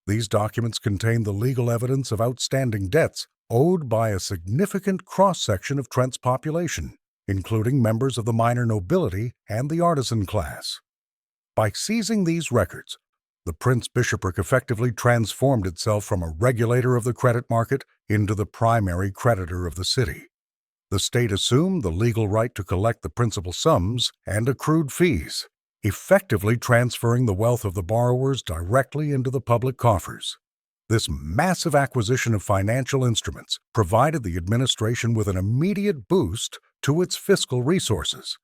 These documents contain the legal evidence of outstanding debts owed by a significant cross-section of Trent's population, including members of the minor nobility and the artisan class. By seizing these records, the prince-bishopric effectively transformed itself from a regulator of the credit market into the primary creditor of the city. The state assumed the legal right to collect the principal sums and accrued fees, effectively transferring the wealth of the borrowers directly into the public coffers. This massive acquisition of financial instruments provided the administration with an immediate boost to its fiscal resources,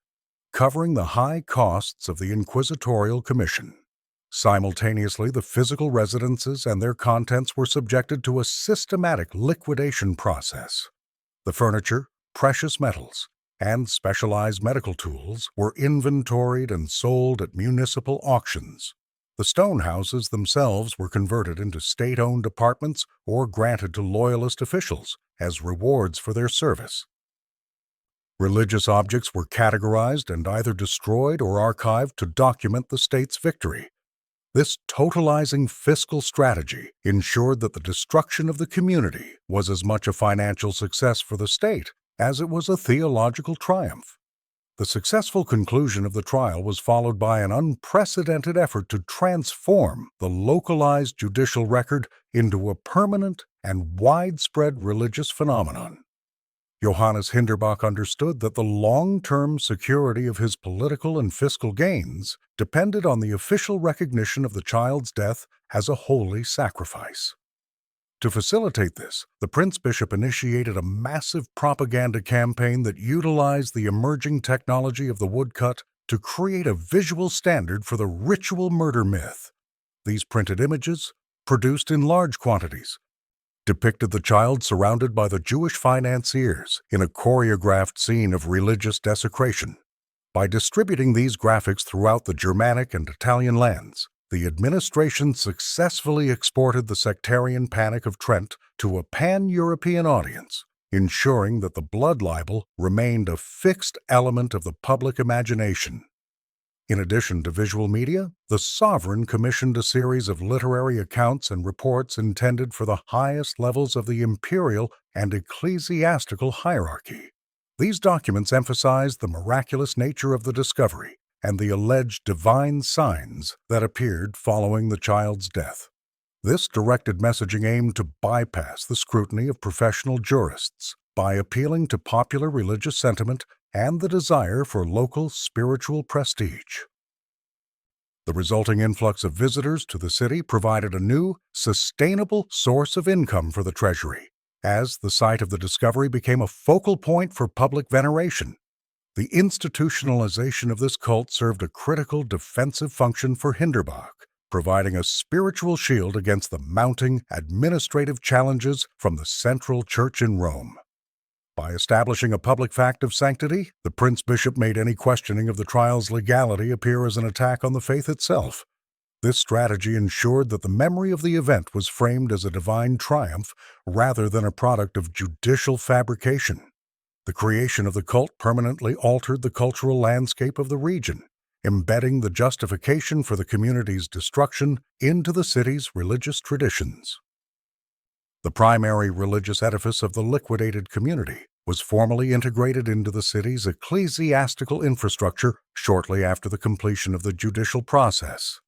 covering the high costs of the inquisitorial commission. Simultaneously, the physical residences and their contents were subjected to a systematic liquidation process. The furniture, precious metals, and specialized medical tools were inventoried and sold at municipal auctions. The stone houses themselves were converted into state-owned apartments or granted to loyalist officials as rewards for their service. Religious objects were categorized and either destroyed or archived to document the state's victory. This totalizing fiscal strategy ensured that the destruction of the community was as much a financial success for the state as it was a theological triumph. The successful conclusion of the trial was followed by an unprecedented effort to transform the localized judicial record into a permanent and widespread religious phenomenon. Johannes Hinderbach understood that the long-term security of his political and fiscal gains depended on the official recognition of the child's death as a holy sacrifice. To facilitate this, the Prince-Bishop initiated a massive propaganda campaign that utilized the emerging technology of the woodcut to create a visual standard for the ritual murder myth. These printed images, produced in large quantities, depicted the child surrounded by the Jewish financiers in a choreographed scene of religious desecration. By distributing these graphics throughout the Germanic and Italian lands, the administration successfully exported the sectarian panic of Trent to a pan-European audience, ensuring that the blood libel remained a fixed element of the public imagination. In addition to visual media, the sovereign commissioned a series of literary accounts and reports intended for the highest levels of the imperial and ecclesiastical hierarchy. These documents emphasized the miraculous nature of the discovery and the alleged divine signs that appeared following the child's death. This directed messaging aimed to bypass the scrutiny of professional jurists by appealing to popular religious sentiment and the desire for local spiritual prestige. The resulting influx of visitors to the city provided a new, sustainable source of income for the treasury, as the site of the discovery became a focal point for public veneration. The institutionalization of this cult served a critical defensive function for Hinderbach, providing a spiritual shield against the mounting administrative challenges from the central church in Rome. By establishing a public fact of sanctity, the Prince-Bishop made any questioning of the trial's legality appear as an attack on the faith itself. This strategy ensured that the memory of the event was framed as a divine triumph rather than a product of judicial fabrication. The creation of the cult permanently altered the cultural landscape of the region, embedding the justification for the community's destruction into the city's religious traditions. The primary religious edifice of the liquidated community was formally integrated into the city's ecclesiastical infrastructure shortly after the completion of the judicial process.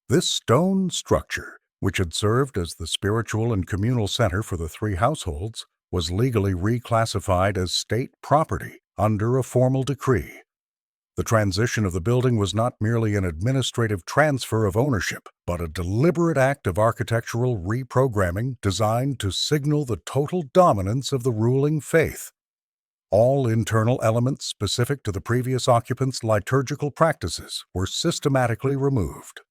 This stone structure, which had served as the spiritual and communal center for the three households, was legally reclassified as state property under a formal decree. The transition of the building was not merely an administrative transfer of ownership, but a deliberate act of architectural reprogramming designed to signal the total dominance of the ruling faith. All internal elements specific to the previous occupants' liturgical practices were systematically removed.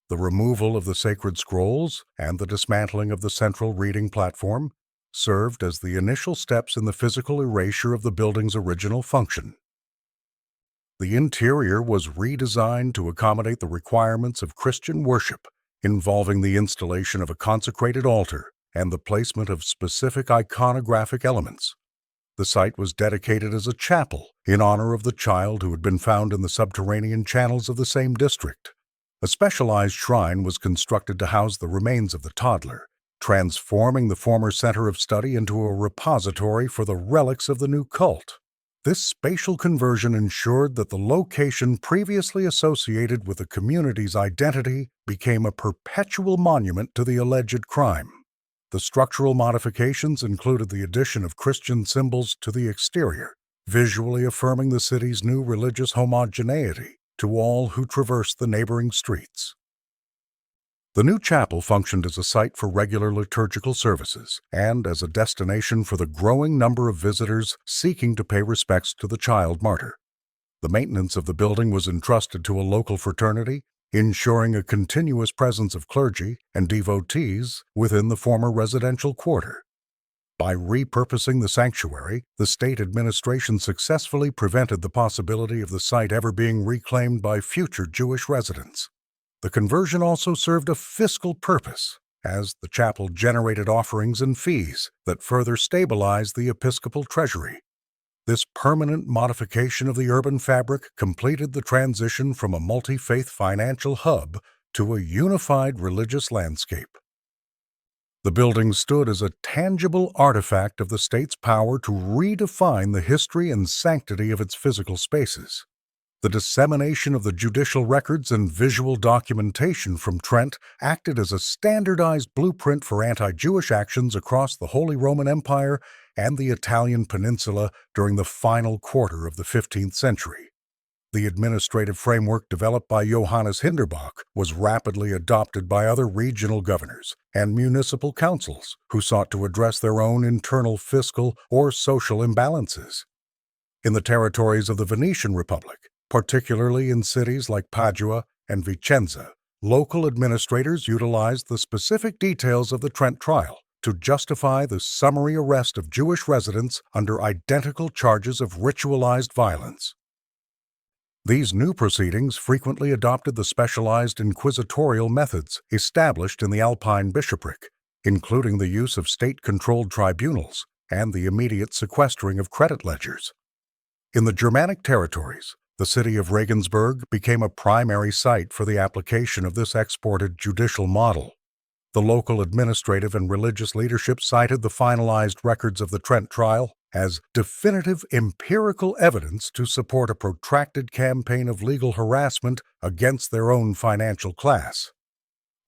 The removal of the sacred scrolls and the dismantling of the central reading platform served as the initial steps in the physical erasure of the building's original function. The interior was redesigned to accommodate the requirements of Christian worship, involving the installation of a consecrated altar and the placement of specific iconographic elements. The site was dedicated as a chapel in honor of the child who had been found in the subterranean channels of the same district. A specialized shrine was constructed to house the remains of the toddler, transforming the former center of study into a repository for the relics of the new cult. This spatial conversion ensured that the location previously associated with the community's identity became a perpetual monument to the alleged crime. The structural modifications included the addition of Christian symbols to the exterior, visually affirming the city's new religious homogeneity to all who traversed the neighboring streets. The new chapel functioned as a site for regular liturgical services and as a destination for the growing number of visitors seeking to pay respects to the child martyr. The maintenance of the building was entrusted to a local fraternity, ensuring a continuous presence of clergy and devotees within the former residential quarter. By repurposing the sanctuary, the state administration successfully prevented the possibility of the site ever being reclaimed by future Jewish residents. The conversion also served a fiscal purpose, as the chapel generated offerings and fees that further stabilized the episcopal treasury. This permanent modification of the urban fabric completed the transition from a multi-faith financial hub to a unified religious landscape. The building stood as a tangible artifact of the state's power to redefine the history and sanctity of its physical spaces. The dissemination of the judicial records and visual documentation from Trent acted as a standardized blueprint for anti-Jewish actions across the Holy Roman Empire and the Italian peninsula during the final quarter of the 15th century. The administrative framework developed by Johannes Hinderbach was rapidly adopted by other regional governors and municipal councils who sought to address their own internal fiscal or social imbalances. In the territories of the Venetian Republic, particularly in cities like Padua and Vicenza, local administrators utilized the specific details of the Trent trial to justify the summary arrest of Jewish residents under identical charges of ritualized violence. These new proceedings frequently adopted the specialized inquisitorial methods established in the Alpine bishopric, including the use of state-controlled tribunals and the immediate sequestering of credit ledgers. In the Germanic territories, the city of Regensburg became a primary site for the application of this exported judicial model. The local administrative and religious leadership cited the finalized records of the Trent trial as definitive empirical evidence to support a protracted campaign of legal harassment against their own financial class.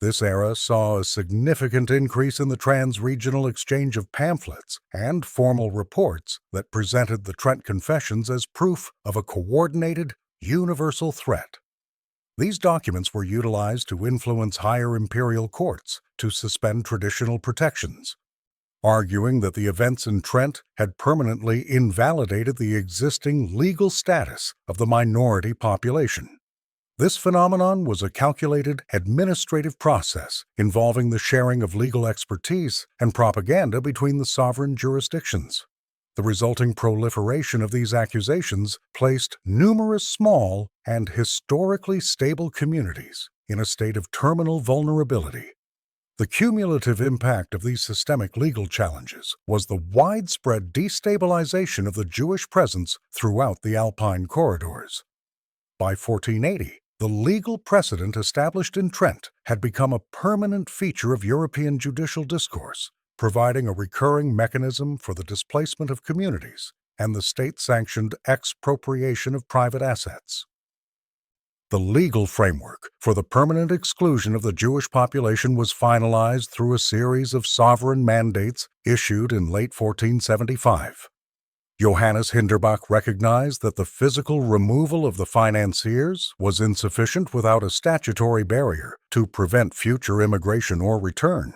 This era saw a significant increase in the trans-regional exchange of pamphlets and formal reports that presented the Trent Confessions as proof of a coordinated, universal threat. These documents were utilized to influence higher imperial courts to suspend traditional protections, arguing that the events in Trent had permanently invalidated the existing legal status of the minority population. This phenomenon was a calculated administrative process involving the sharing of legal expertise and propaganda between the sovereign jurisdictions. The resulting proliferation of these accusations placed numerous small and historically stable communities in a state of terminal vulnerability. The cumulative impact of these systemic legal challenges was the widespread destabilization of the Jewish presence throughout the Alpine corridors. By 1480, the legal precedent established in Trent had become a permanent feature of European judicial discourse, providing a recurring mechanism for the displacement of communities and the state-sanctioned expropriation of private assets. The legal framework for the permanent exclusion of the Jewish population was finalized through a series of sovereign mandates issued in late 1475. Johannes Hinderbach recognized that the physical removal of the financiers was insufficient without a statutory barrier to prevent future immigration or return.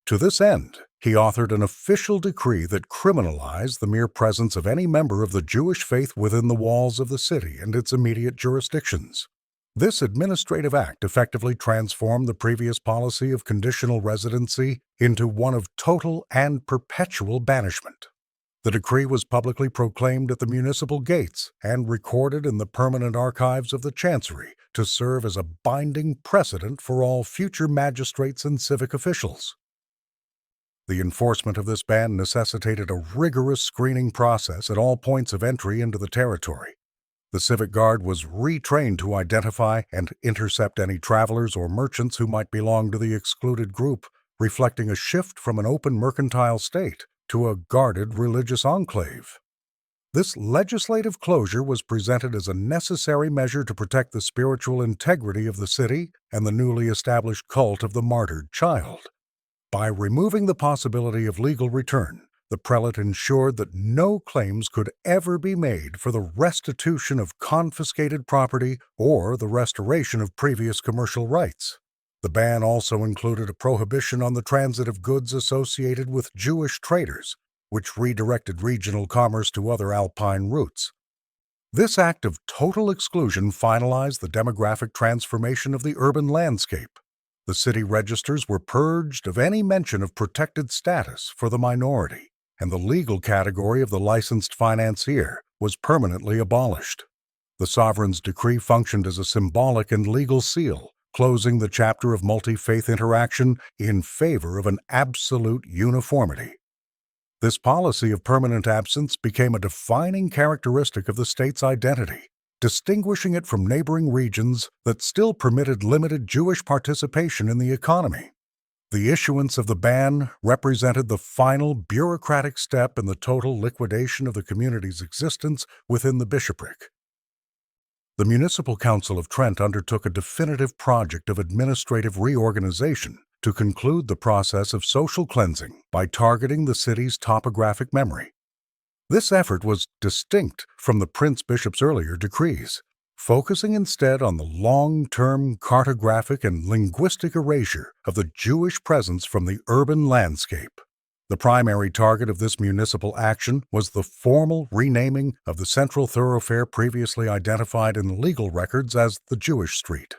To this end, he authored an official decree that criminalized the mere presence of any member of the Jewish faith within the walls of the city and its immediate jurisdictions. This administrative act effectively transformed the previous policy of conditional residency into one of total and perpetual banishment. The decree was publicly proclaimed at the municipal gates and recorded in the permanent archives of the Chancery to serve as a binding precedent for all future magistrates and civic officials. The enforcement of this ban necessitated a rigorous screening process at all points of entry into the territory. The civic guard was retrained to identify and intercept any travelers or merchants who might belong to the excluded group, reflecting a shift from an open mercantile state to a guarded religious enclave. This legislative closure was presented as a necessary measure to protect the spiritual integrity of the city and the newly established cult of the martyred child. By removing the possibility of legal return, the prelate ensured that no claims could ever be made for the restitution of confiscated property or the restoration of previous commercial rights. The ban also included a prohibition on the transit of goods associated with Jewish traders, which redirected regional commerce to other alpine routes. This act of total exclusion finalized the demographic transformation of the urban landscape. The city registers were purged of any mention of protected status for the minority, and the legal category of the licensed financier was permanently abolished. The sovereign's decree functioned as a symbolic and legal seal, closing the chapter of multi-faith interaction in favor of an absolute uniformity. This policy of permanent absence became a defining characteristic of the state's identity, distinguishing it from neighboring regions that still permitted limited Jewish participation in the economy. The issuance of the ban represented the final bureaucratic step in the total liquidation of the community's existence within the bishopric. The Municipal Council of Trent undertook a definitive project of administrative reorganization to conclude the process of social cleansing by targeting the city's topographic memory. This effort was distinct from the Prince-Bishop's earlier decrees, focusing instead on the long-term cartographic and linguistic erasure of the Jewish presence from the urban landscape. The primary target of this municipal action was the formal renaming of the central thoroughfare previously identified in legal records as the Jewish Street.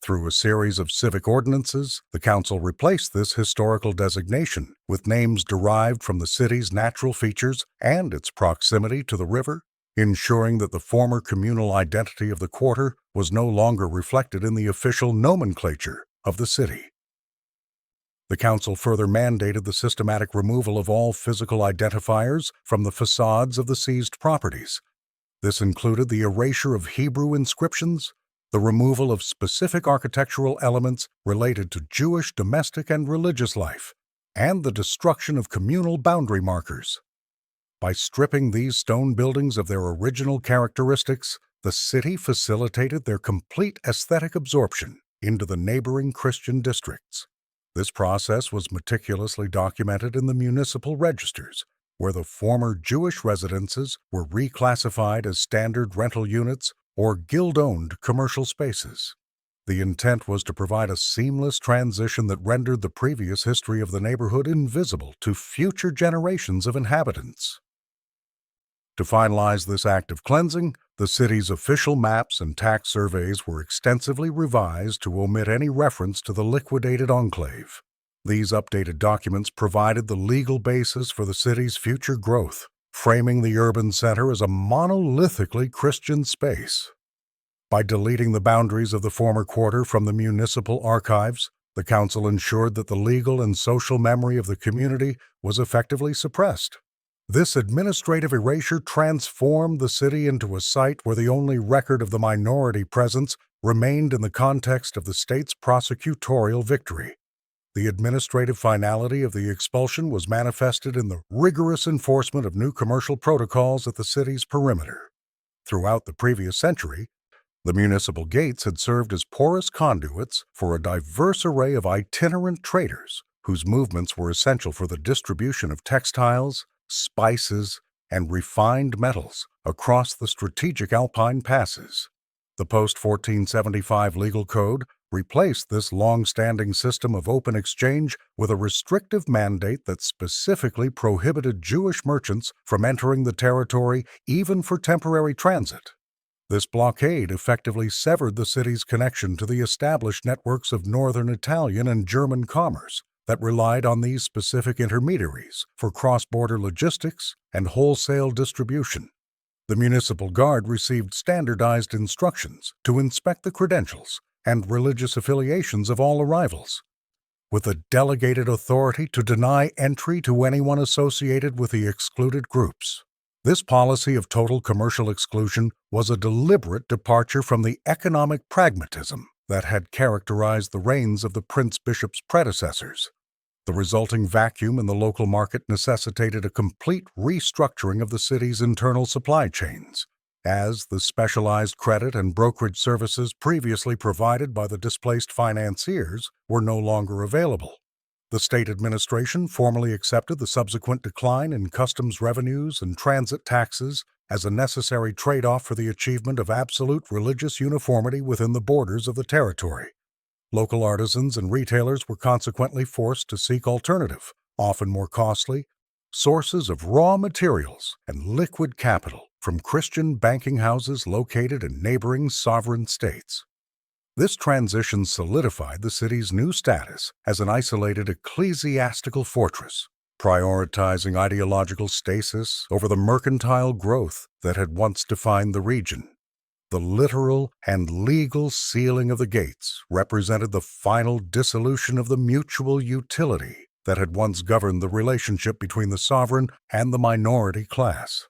Through a series of civic ordinances, the council replaced this historical designation with names derived from the city's natural features and its proximity to the river, ensuring that the former communal identity of the quarter was no longer reflected in the official nomenclature of the city. The council further mandated the systematic removal of all physical identifiers from the facades of the seized properties. This included the erasure of Hebrew inscriptions, the removal of specific architectural elements related to Jewish domestic and religious life, and the destruction of communal boundary markers. By stripping these stone buildings of their original characteristics, the city facilitated their complete aesthetic absorption into the neighboring Christian districts. This process was meticulously documented in the municipal registers, where the former Jewish residences were reclassified as standard rental units or guild-owned commercial spaces. The intent was to provide a seamless transition that rendered the previous history of the neighborhood invisible to future generations of inhabitants. To finalize this act of cleansing, the city's official maps and tax surveys were extensively revised to omit any reference to the liquidated enclave. These updated documents provided the legal basis for the city's future growth, framing the urban center as a monolithically Christian space. By deleting the boundaries of the former quarter from the municipal archives, the council ensured that the legal and social memory of the community was effectively suppressed. This administrative erasure transformed the city into a site where the only record of the minority presence remained in the context of the state's prosecutorial victory. The administrative finality of the expulsion was manifested in the rigorous enforcement of new commercial protocols at the city's perimeter. Throughout the previous century, the municipal gates had served as porous conduits for a diverse array of itinerant traders whose movements were essential for the distribution of textiles, spices, and refined metals across the strategic Alpine passes. The post-1475 legal code replaced this long-standing system of open exchange with a restrictive mandate that specifically prohibited Jewish merchants from entering the territory even for temporary transit. This blockade effectively severed the city's connection to the established networks of northern Italian and German commerce that relied on these specific intermediaries for cross-border logistics and wholesale distribution. The municipal guard received standardized instructions to inspect the credentials and religious affiliations of all arrivals, with a delegated authority to deny entry to anyone associated with the excluded groups. This policy of total commercial exclusion was a deliberate departure from the economic pragmatism that had characterized the reigns of the prince-bishop's predecessors. The resulting vacuum in the local market necessitated a complete restructuring of the city's internal supply chains, as the specialized credit and brokerage services previously provided by the displaced financiers were no longer available. The state administration formally accepted the subsequent decline in customs revenues and transit taxes as a necessary trade-off for the achievement of absolute religious uniformity within the borders of the territory. Local artisans and retailers were consequently forced to seek alternative, often more costly, sources of raw materials and liquid capital from Christian banking houses located in neighboring sovereign states. This transition solidified the city's new status as an isolated ecclesiastical fortress, prioritizing ideological stasis over the mercantile growth that had once defined the region. The literal and legal sealing of the gates represented the final dissolution of the mutual utility that had once governed the relationship between the sovereign and the minority class.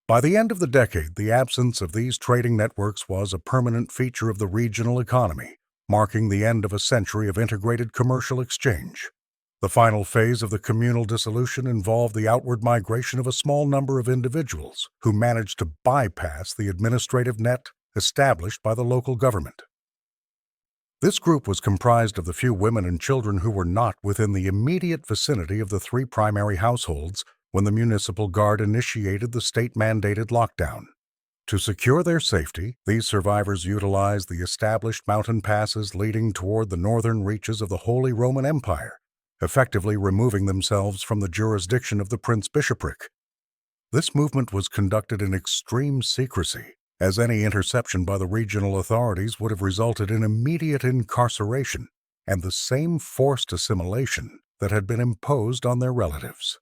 By the end of the decade, the absence of these trading networks was a permanent feature of the regional economy, marking the end of a century of integrated commercial exchange. The final phase of the communal dissolution involved the outward migration of a small number of individuals who managed to bypass the administrative net established by the local government. This group was comprised of the few women and children who were not within the immediate vicinity of the three primary households when the municipal guard initiated the state-mandated lockdown. To secure their safety, these survivors utilized the established mountain passes leading toward the northern reaches of the Holy Roman Empire, effectively removing themselves from the jurisdiction of the prince-bishopric. This movement was conducted in extreme secrecy, as any interception by the regional authorities would have resulted in immediate incarceration and the same forced assimilation that had been imposed on their relatives.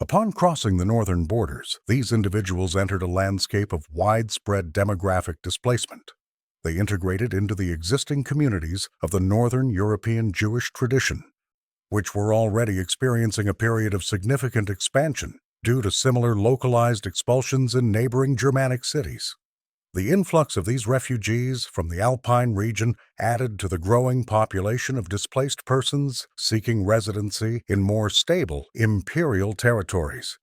Upon crossing the northern borders, these individuals entered a landscape of widespread demographic displacement. They integrated into the existing communities of the Northern European Jewish tradition, which were already experiencing a period of significant expansion due to similar localized expulsions in neighboring Germanic cities. The influx of these refugees from the Alpine region added to the growing population of displaced persons seeking residency in more stable imperial territories.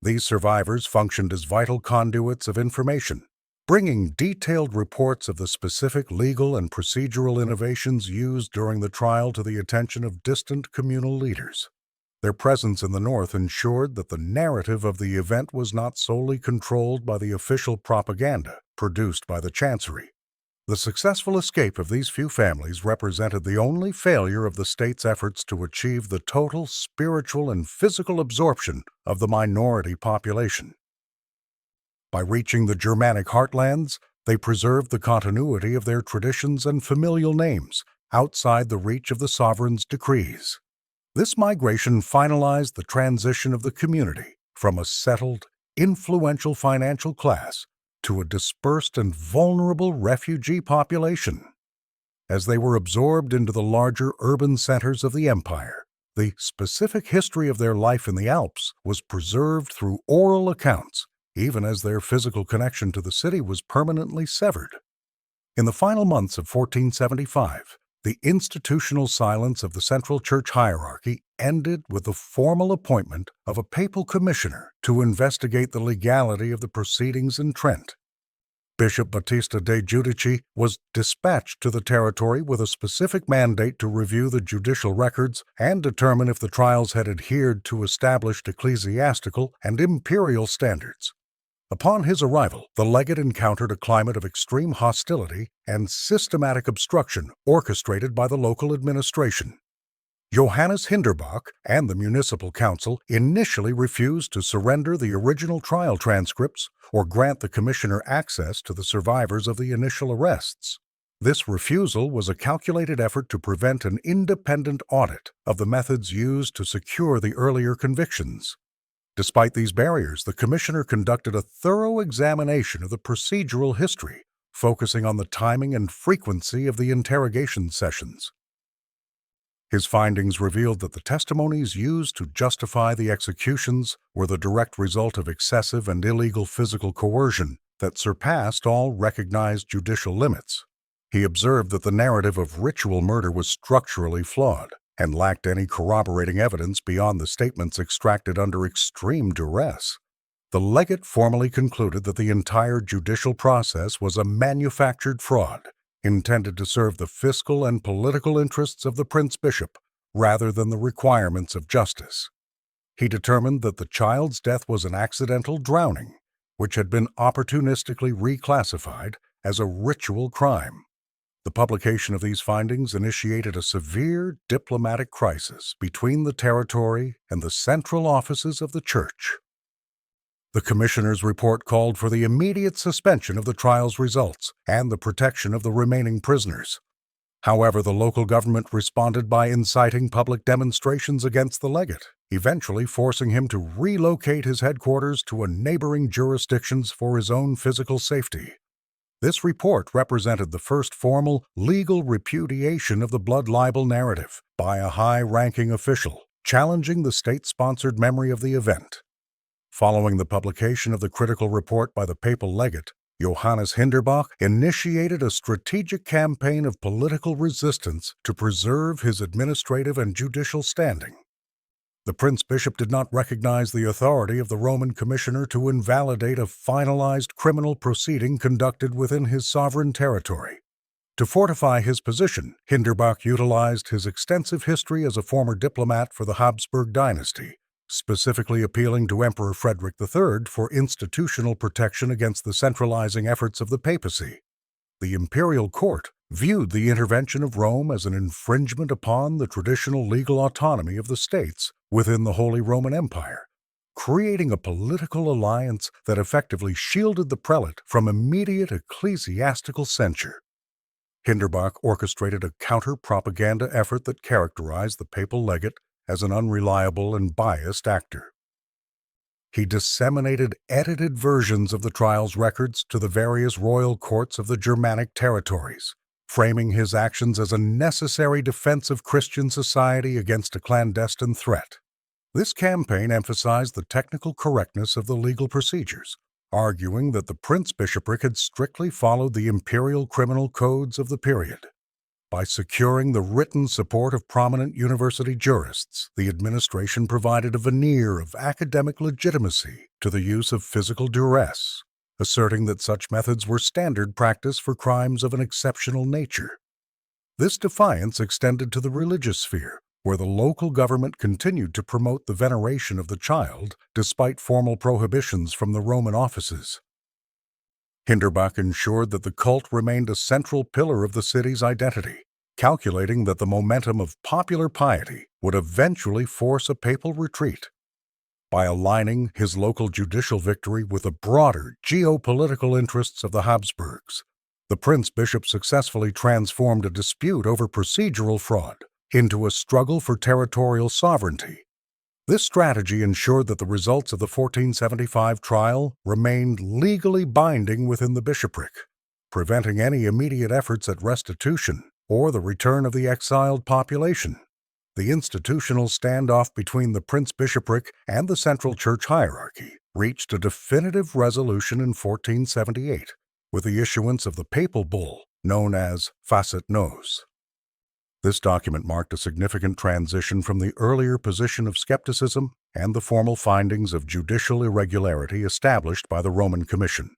These survivors functioned as vital conduits of information, bringing detailed reports of the specific legal and procedural innovations used during the trial to the attention of distant communal leaders. Their presence in the north ensured that the narrative of the event was not solely controlled by the official propaganda produced by the Chancery. The successful escape of these few families represented the only failure of the state's efforts to achieve the total spiritual and physical absorption of the minority population. By reaching the Germanic heartlands, they preserved the continuity of their traditions and familial names outside the reach of the sovereign's decrees. This migration finalized the transition of the community from a settled, influential financial class to a dispersed and vulnerable refugee population. As they were absorbed into the larger urban centers of the empire, the specific history of their life in the Alps was preserved through oral accounts, even as their physical connection to the city was permanently severed. In the final months of 1475, the institutional silence of the Central Church hierarchy ended with the formal appointment of a papal commissioner to investigate the legality of the proceedings in Trent. Bishop Battista de Giudici was dispatched to the territory with a specific mandate to review the judicial records and determine if the trials had adhered to established ecclesiastical and imperial standards. Upon his arrival, the legate encountered a climate of extreme hostility and systematic obstruction orchestrated by the local administration. Johannes Hinderbach and the municipal council initially refused to surrender the original trial transcripts or grant the commissioner access to the survivors of the initial arrests. This refusal was a calculated effort to prevent an independent audit of the methods used to secure the earlier convictions. Despite these barriers, the commissioner conducted a thorough examination of the procedural history, focusing on the timing and frequency of the interrogation sessions. His findings revealed that the testimonies used to justify the executions were the direct result of excessive and illegal physical coercion that surpassed all recognized judicial limits. He observed that the narrative of ritual murder was structurally flawed and lacked any corroborating evidence beyond the statements extracted under extreme duress. The legate formally concluded that the entire judicial process was a manufactured fraud, intended to serve the fiscal and political interests of the prince-bishop rather than the requirements of justice. He determined that the child's death was an accidental drowning, which had been opportunistically reclassified as a ritual crime. The publication of these findings initiated a severe diplomatic crisis between the territory and the central offices of the Church. The commissioner's report called for the immediate suspension of the trial's results and the protection of the remaining prisoners. However, the local government responded by inciting public demonstrations against the legate, eventually forcing him to relocate his headquarters to a neighboring jurisdiction for his own physical safety. This report represented the first formal legal repudiation of the blood libel narrative by a high-ranking official, challenging the state-sponsored memory of the event. Following the publication of the critical report by the papal legate, Johannes Hinderbach initiated a strategic campaign of political resistance to preserve his administrative and judicial standing. The prince-bishop did not recognize the authority of the Roman commissioner to invalidate a finalized criminal proceeding conducted within his sovereign territory. To fortify his position, Hinderbach utilized his extensive history as a former diplomat for the Habsburg dynasty, specifically appealing to Emperor Frederick III for institutional protection against the centralizing efforts of the papacy. The imperial court viewed the intervention of Rome as an infringement upon the traditional legal autonomy of the states within the Holy Roman Empire, creating a political alliance that effectively shielded the prelate from immediate ecclesiastical censure. Hinderbach orchestrated a counter-propaganda effort that characterized the papal legate as an unreliable and biased actor. He disseminated edited versions of the trial's records to the various royal courts of the Germanic territories, framing his actions as a necessary defense of Christian society against a clandestine threat. This campaign emphasized the technical correctness of the legal procedures, arguing that the prince-bishopric had strictly followed the imperial criminal codes of the period. By securing the written support of prominent university jurists, the administration provided a veneer of academic legitimacy to the use of physical duress, asserting that such methods were standard practice for crimes of an exceptional nature. This defiance extended to the religious sphere, where the local government continued to promote the veneration of the child despite formal prohibitions from the Roman offices. Hinderbach ensured that the cult remained a central pillar of the city's identity, calculating that the momentum of popular piety would eventually force a papal retreat. By aligning his local judicial victory with the broader geopolitical interests of the Habsburgs, the prince-bishop successfully transformed a dispute over procedural fraud into a struggle for territorial sovereignty. This strategy ensured that the results of the 1475 trial remained legally binding within the bishopric, preventing any immediate efforts at restitution or the return of the exiled population. The institutional standoff between the prince-bishopric and the Central Church hierarchy reached a definitive resolution in 1478, with the issuance of the papal bull known as Facit Nos. This document marked a significant transition from the earlier position of skepticism and the formal findings of judicial irregularity established by the Roman Commission.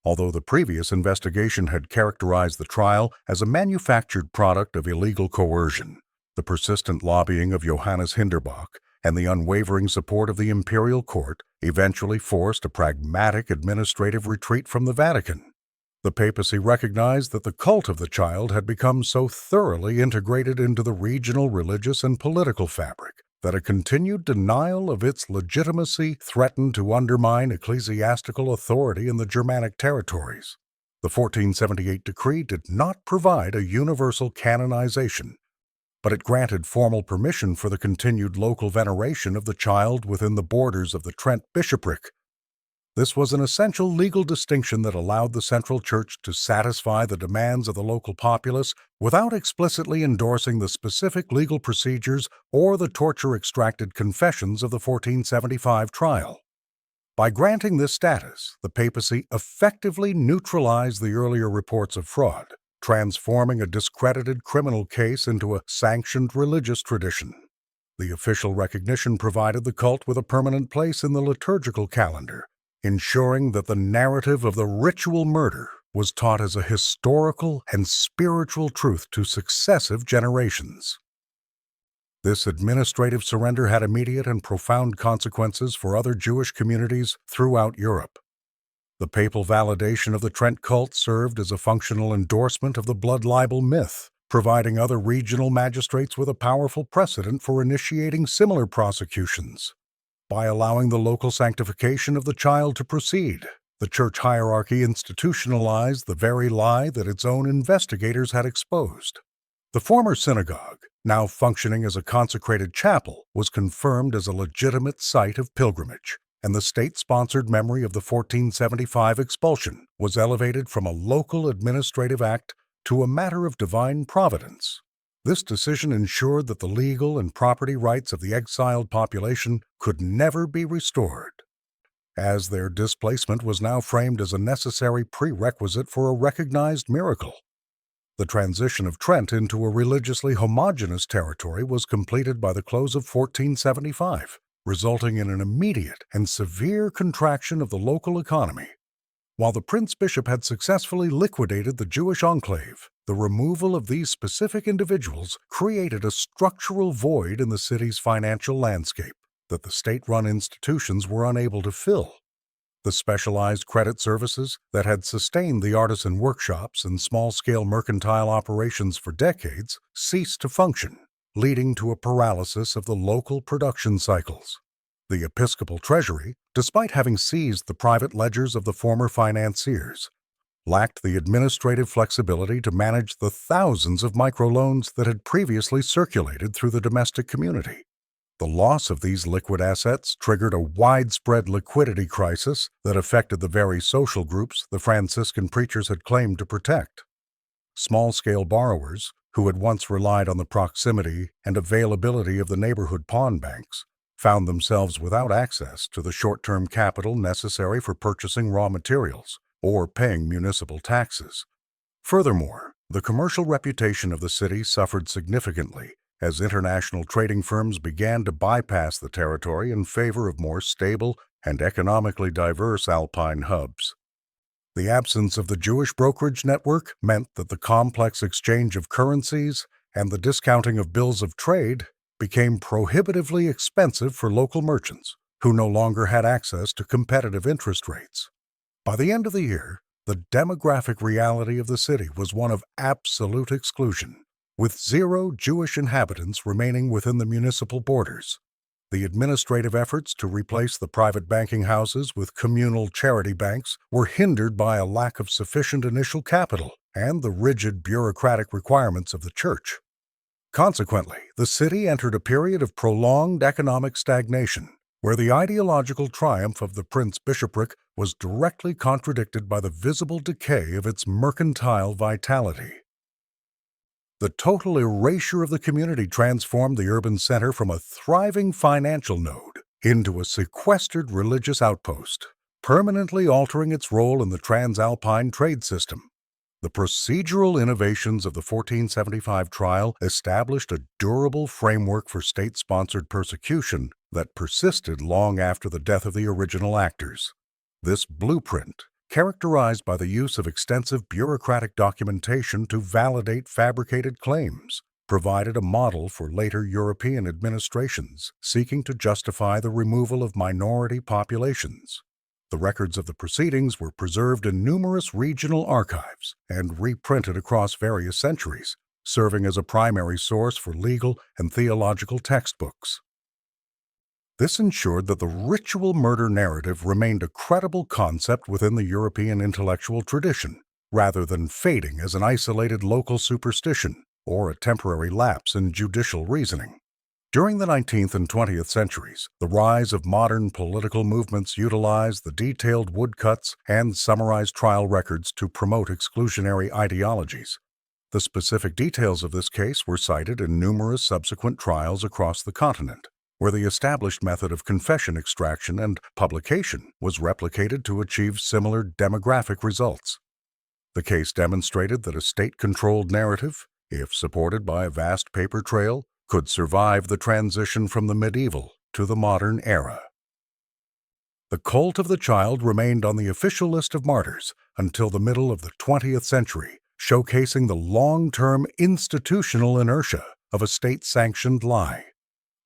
Although the previous investigation had characterized the trial as a manufactured product of illegal coercion, the persistent lobbying of Johannes Hinderbach and the unwavering support of the imperial court eventually forced a pragmatic administrative retreat from the Vatican. The papacy recognized that the cult of the child had become so thoroughly integrated into the regional religious and political fabric that a continued denial of its legitimacy threatened to undermine ecclesiastical authority in the Germanic territories. The 1478 decree did not provide a universal canonization, but it granted formal permission for the continued local veneration of the child within the borders of the Trent bishopric. This was an essential legal distinction that allowed the Central Church to satisfy the demands of the local populace without explicitly endorsing the specific legal procedures or the torture-extracted confessions of the 1475 trial. By granting this status, the papacy effectively neutralized the earlier reports of fraud, transforming a discredited criminal case into a sanctioned religious tradition. The official recognition provided the cult with a permanent place in the liturgical calendar, ensuring that the narrative of the ritual murder was taught as a historical and spiritual truth to successive generations. This administrative surrender had immediate and profound consequences for other Jewish communities throughout Europe. The papal validation of the Trent cult served as a functional endorsement of the blood libel myth, providing other regional magistrates with a powerful precedent for initiating similar prosecutions. By allowing the local sanctification of the child to proceed, the church hierarchy institutionalized the very lie that its own investigators had exposed. The former synagogue, now functioning as a consecrated chapel, was confirmed as a legitimate site of pilgrimage, and the state-sponsored memory of the 1475 expulsion was elevated from a local administrative act to a matter of divine providence. This decision ensured that the legal and property rights of the exiled population could never be restored, as their displacement was now framed as a necessary prerequisite for a recognized miracle. The transition of Trent into a religiously homogeneous territory was completed by the close of 1475, resulting in an immediate and severe contraction of the local economy. While the prince-bishop had successfully liquidated the Jewish enclave, the removal of these specific individuals created a structural void in the city's financial landscape that the state-run institutions were unable to fill. The specialized credit services that had sustained the artisan workshops and small-scale mercantile operations for decades ceased to function, leading to a paralysis of the local production cycles. The episcopal treasury, despite having seized the private ledgers of the former financiers, lacked the administrative flexibility to manage the thousands of microloans that had previously circulated through the domestic community. The loss of these liquid assets triggered a widespread liquidity crisis that affected the very social groups the Franciscan preachers had claimed to protect. Small-scale borrowers, who had once relied on the proximity and availability of the neighborhood pawn banks, found themselves without access to the short-term capital necessary for purchasing raw materials or paying municipal taxes. Furthermore, the commercial reputation of the city suffered significantly as international trading firms began to bypass the territory in favor of more stable and economically diverse alpine hubs. The absence of the Jewish brokerage network meant that the complex exchange of currencies and the discounting of bills of trade became prohibitively expensive for local merchants, who no longer had access to competitive interest rates. By the end of the year, the demographic reality of the city was one of absolute exclusion, with 0 Jewish inhabitants remaining within the municipal borders. The administrative efforts to replace the private banking houses with communal charity banks were hindered by a lack of sufficient initial capital and the rigid bureaucratic requirements of the church. Consequently, the city entered a period of prolonged economic stagnation, where the ideological triumph of the prince-bishopric was directly contradicted by the visible decay of its mercantile vitality. The total erasure of the community transformed the urban center from a thriving financial node into a sequestered religious outpost, permanently altering its role in the transalpine trade system. The procedural innovations of the 1475 trial established a durable framework for state-sponsored persecution that persisted long after the death of the original actors. This blueprint, characterized by the use of extensive bureaucratic documentation to validate fabricated claims, provided a model for later European administrations seeking to justify the removal of minority populations. The records of the proceedings were preserved in numerous regional archives and reprinted across various centuries, serving as a primary source for legal and theological textbooks. This ensured that the ritual murder narrative remained a credible concept within the European intellectual tradition, rather than fading as an isolated local superstition or a temporary lapse in judicial reasoning. During the 19th and 20th centuries, the rise of modern political movements utilized the detailed woodcuts and summarized trial records to promote exclusionary ideologies. The specific details of this case were cited in numerous subsequent trials across the continent, where the established method of confession extraction and publication was replicated to achieve similar demographic results. The case demonstrated that a state-controlled narrative, if supported by a vast paper trail, could survive the transition from the medieval to the modern era. The cult of the child remained on the official list of martyrs until the middle of the 20th century, showcasing the long-term institutional inertia of a state-sanctioned lie.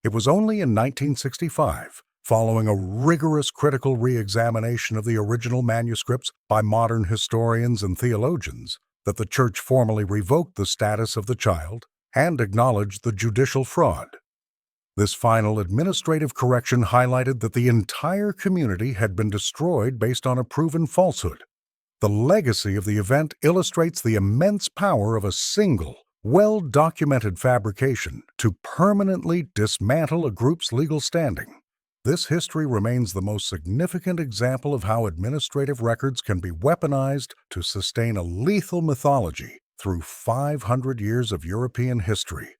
It was only in 1965, following a rigorous critical re-examination of the original manuscripts by modern historians and theologians, that the Church formally revoked the status of the child and acknowledged the judicial fraud. This final administrative correction highlighted that the entire community had been destroyed based on a proven falsehood. The legacy of the event illustrates the immense power of a single, well-documented fabrication to permanently dismantle a group's legal standing. This history remains the most significant example of how administrative records can be weaponized to sustain a lethal mythology through 500 years of European history.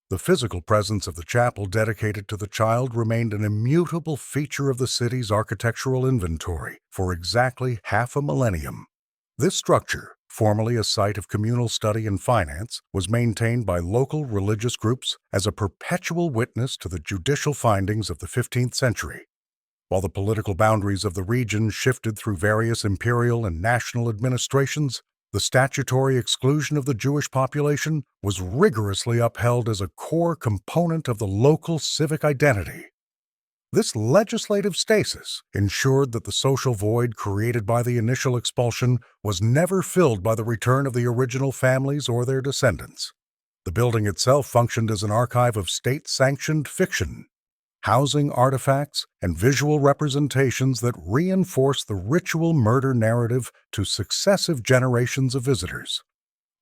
The physical presence of the chapel dedicated to the child remained an immutable feature of the city's architectural inventory for exactly half a millennium. This structure, formerly a site of communal study and finance, was maintained by local religious groups as a perpetual witness to the judicial findings of the 15th century. While the political boundaries of the region shifted through various imperial and national administrations, the statutory exclusion of the Jewish population was rigorously upheld as a core component of the local civic identity. This legislative stasis ensured that the social void created by the initial expulsion was never filled by the return of the original families or their descendants. The building itself functioned as an archive of state-sanctioned fiction, housing artifacts and visual representations that reinforce the ritual murder narrative to successive generations of visitors.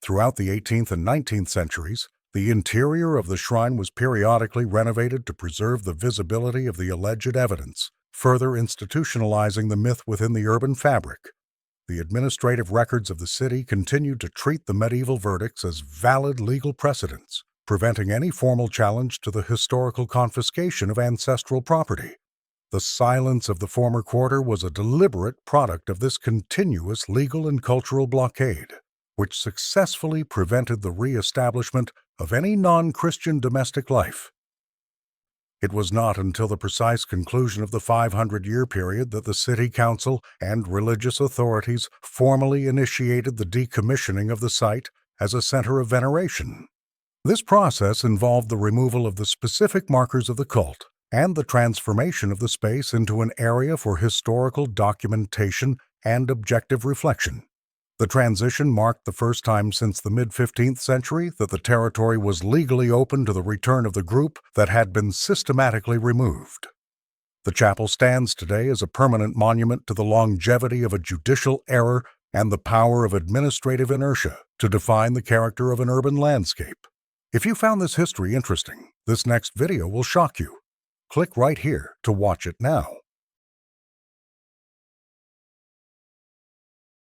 Throughout the 18th and 19th centuries, the interior of the shrine was periodically renovated to preserve the visibility of the alleged evidence, further institutionalizing the myth within the urban fabric. The administrative records of the city continued to treat the medieval verdicts as valid legal precedents, preventing any formal challenge to the historical confiscation of ancestral property. The silence of the former quarter was a deliberate product of this continuous legal and cultural blockade, which successfully prevented the re-establishment of any non-Christian domestic life. It was not until the precise conclusion of the 500-year period that the city council and religious authorities formally initiated the decommissioning of the site as a center of veneration. This process involved the removal of the specific markers of the cult and the transformation of the space into an area for historical documentation and objective reflection. The transition marked the first time since the mid-15th century that the territory was legally open to the return of the group that had been systematically removed. The chapel stands today as a permanent monument to the longevity of a judicial error and the power of administrative inertia to define the character of an urban landscape. If you found this history interesting, this next video will shock you. Click right here to watch it now.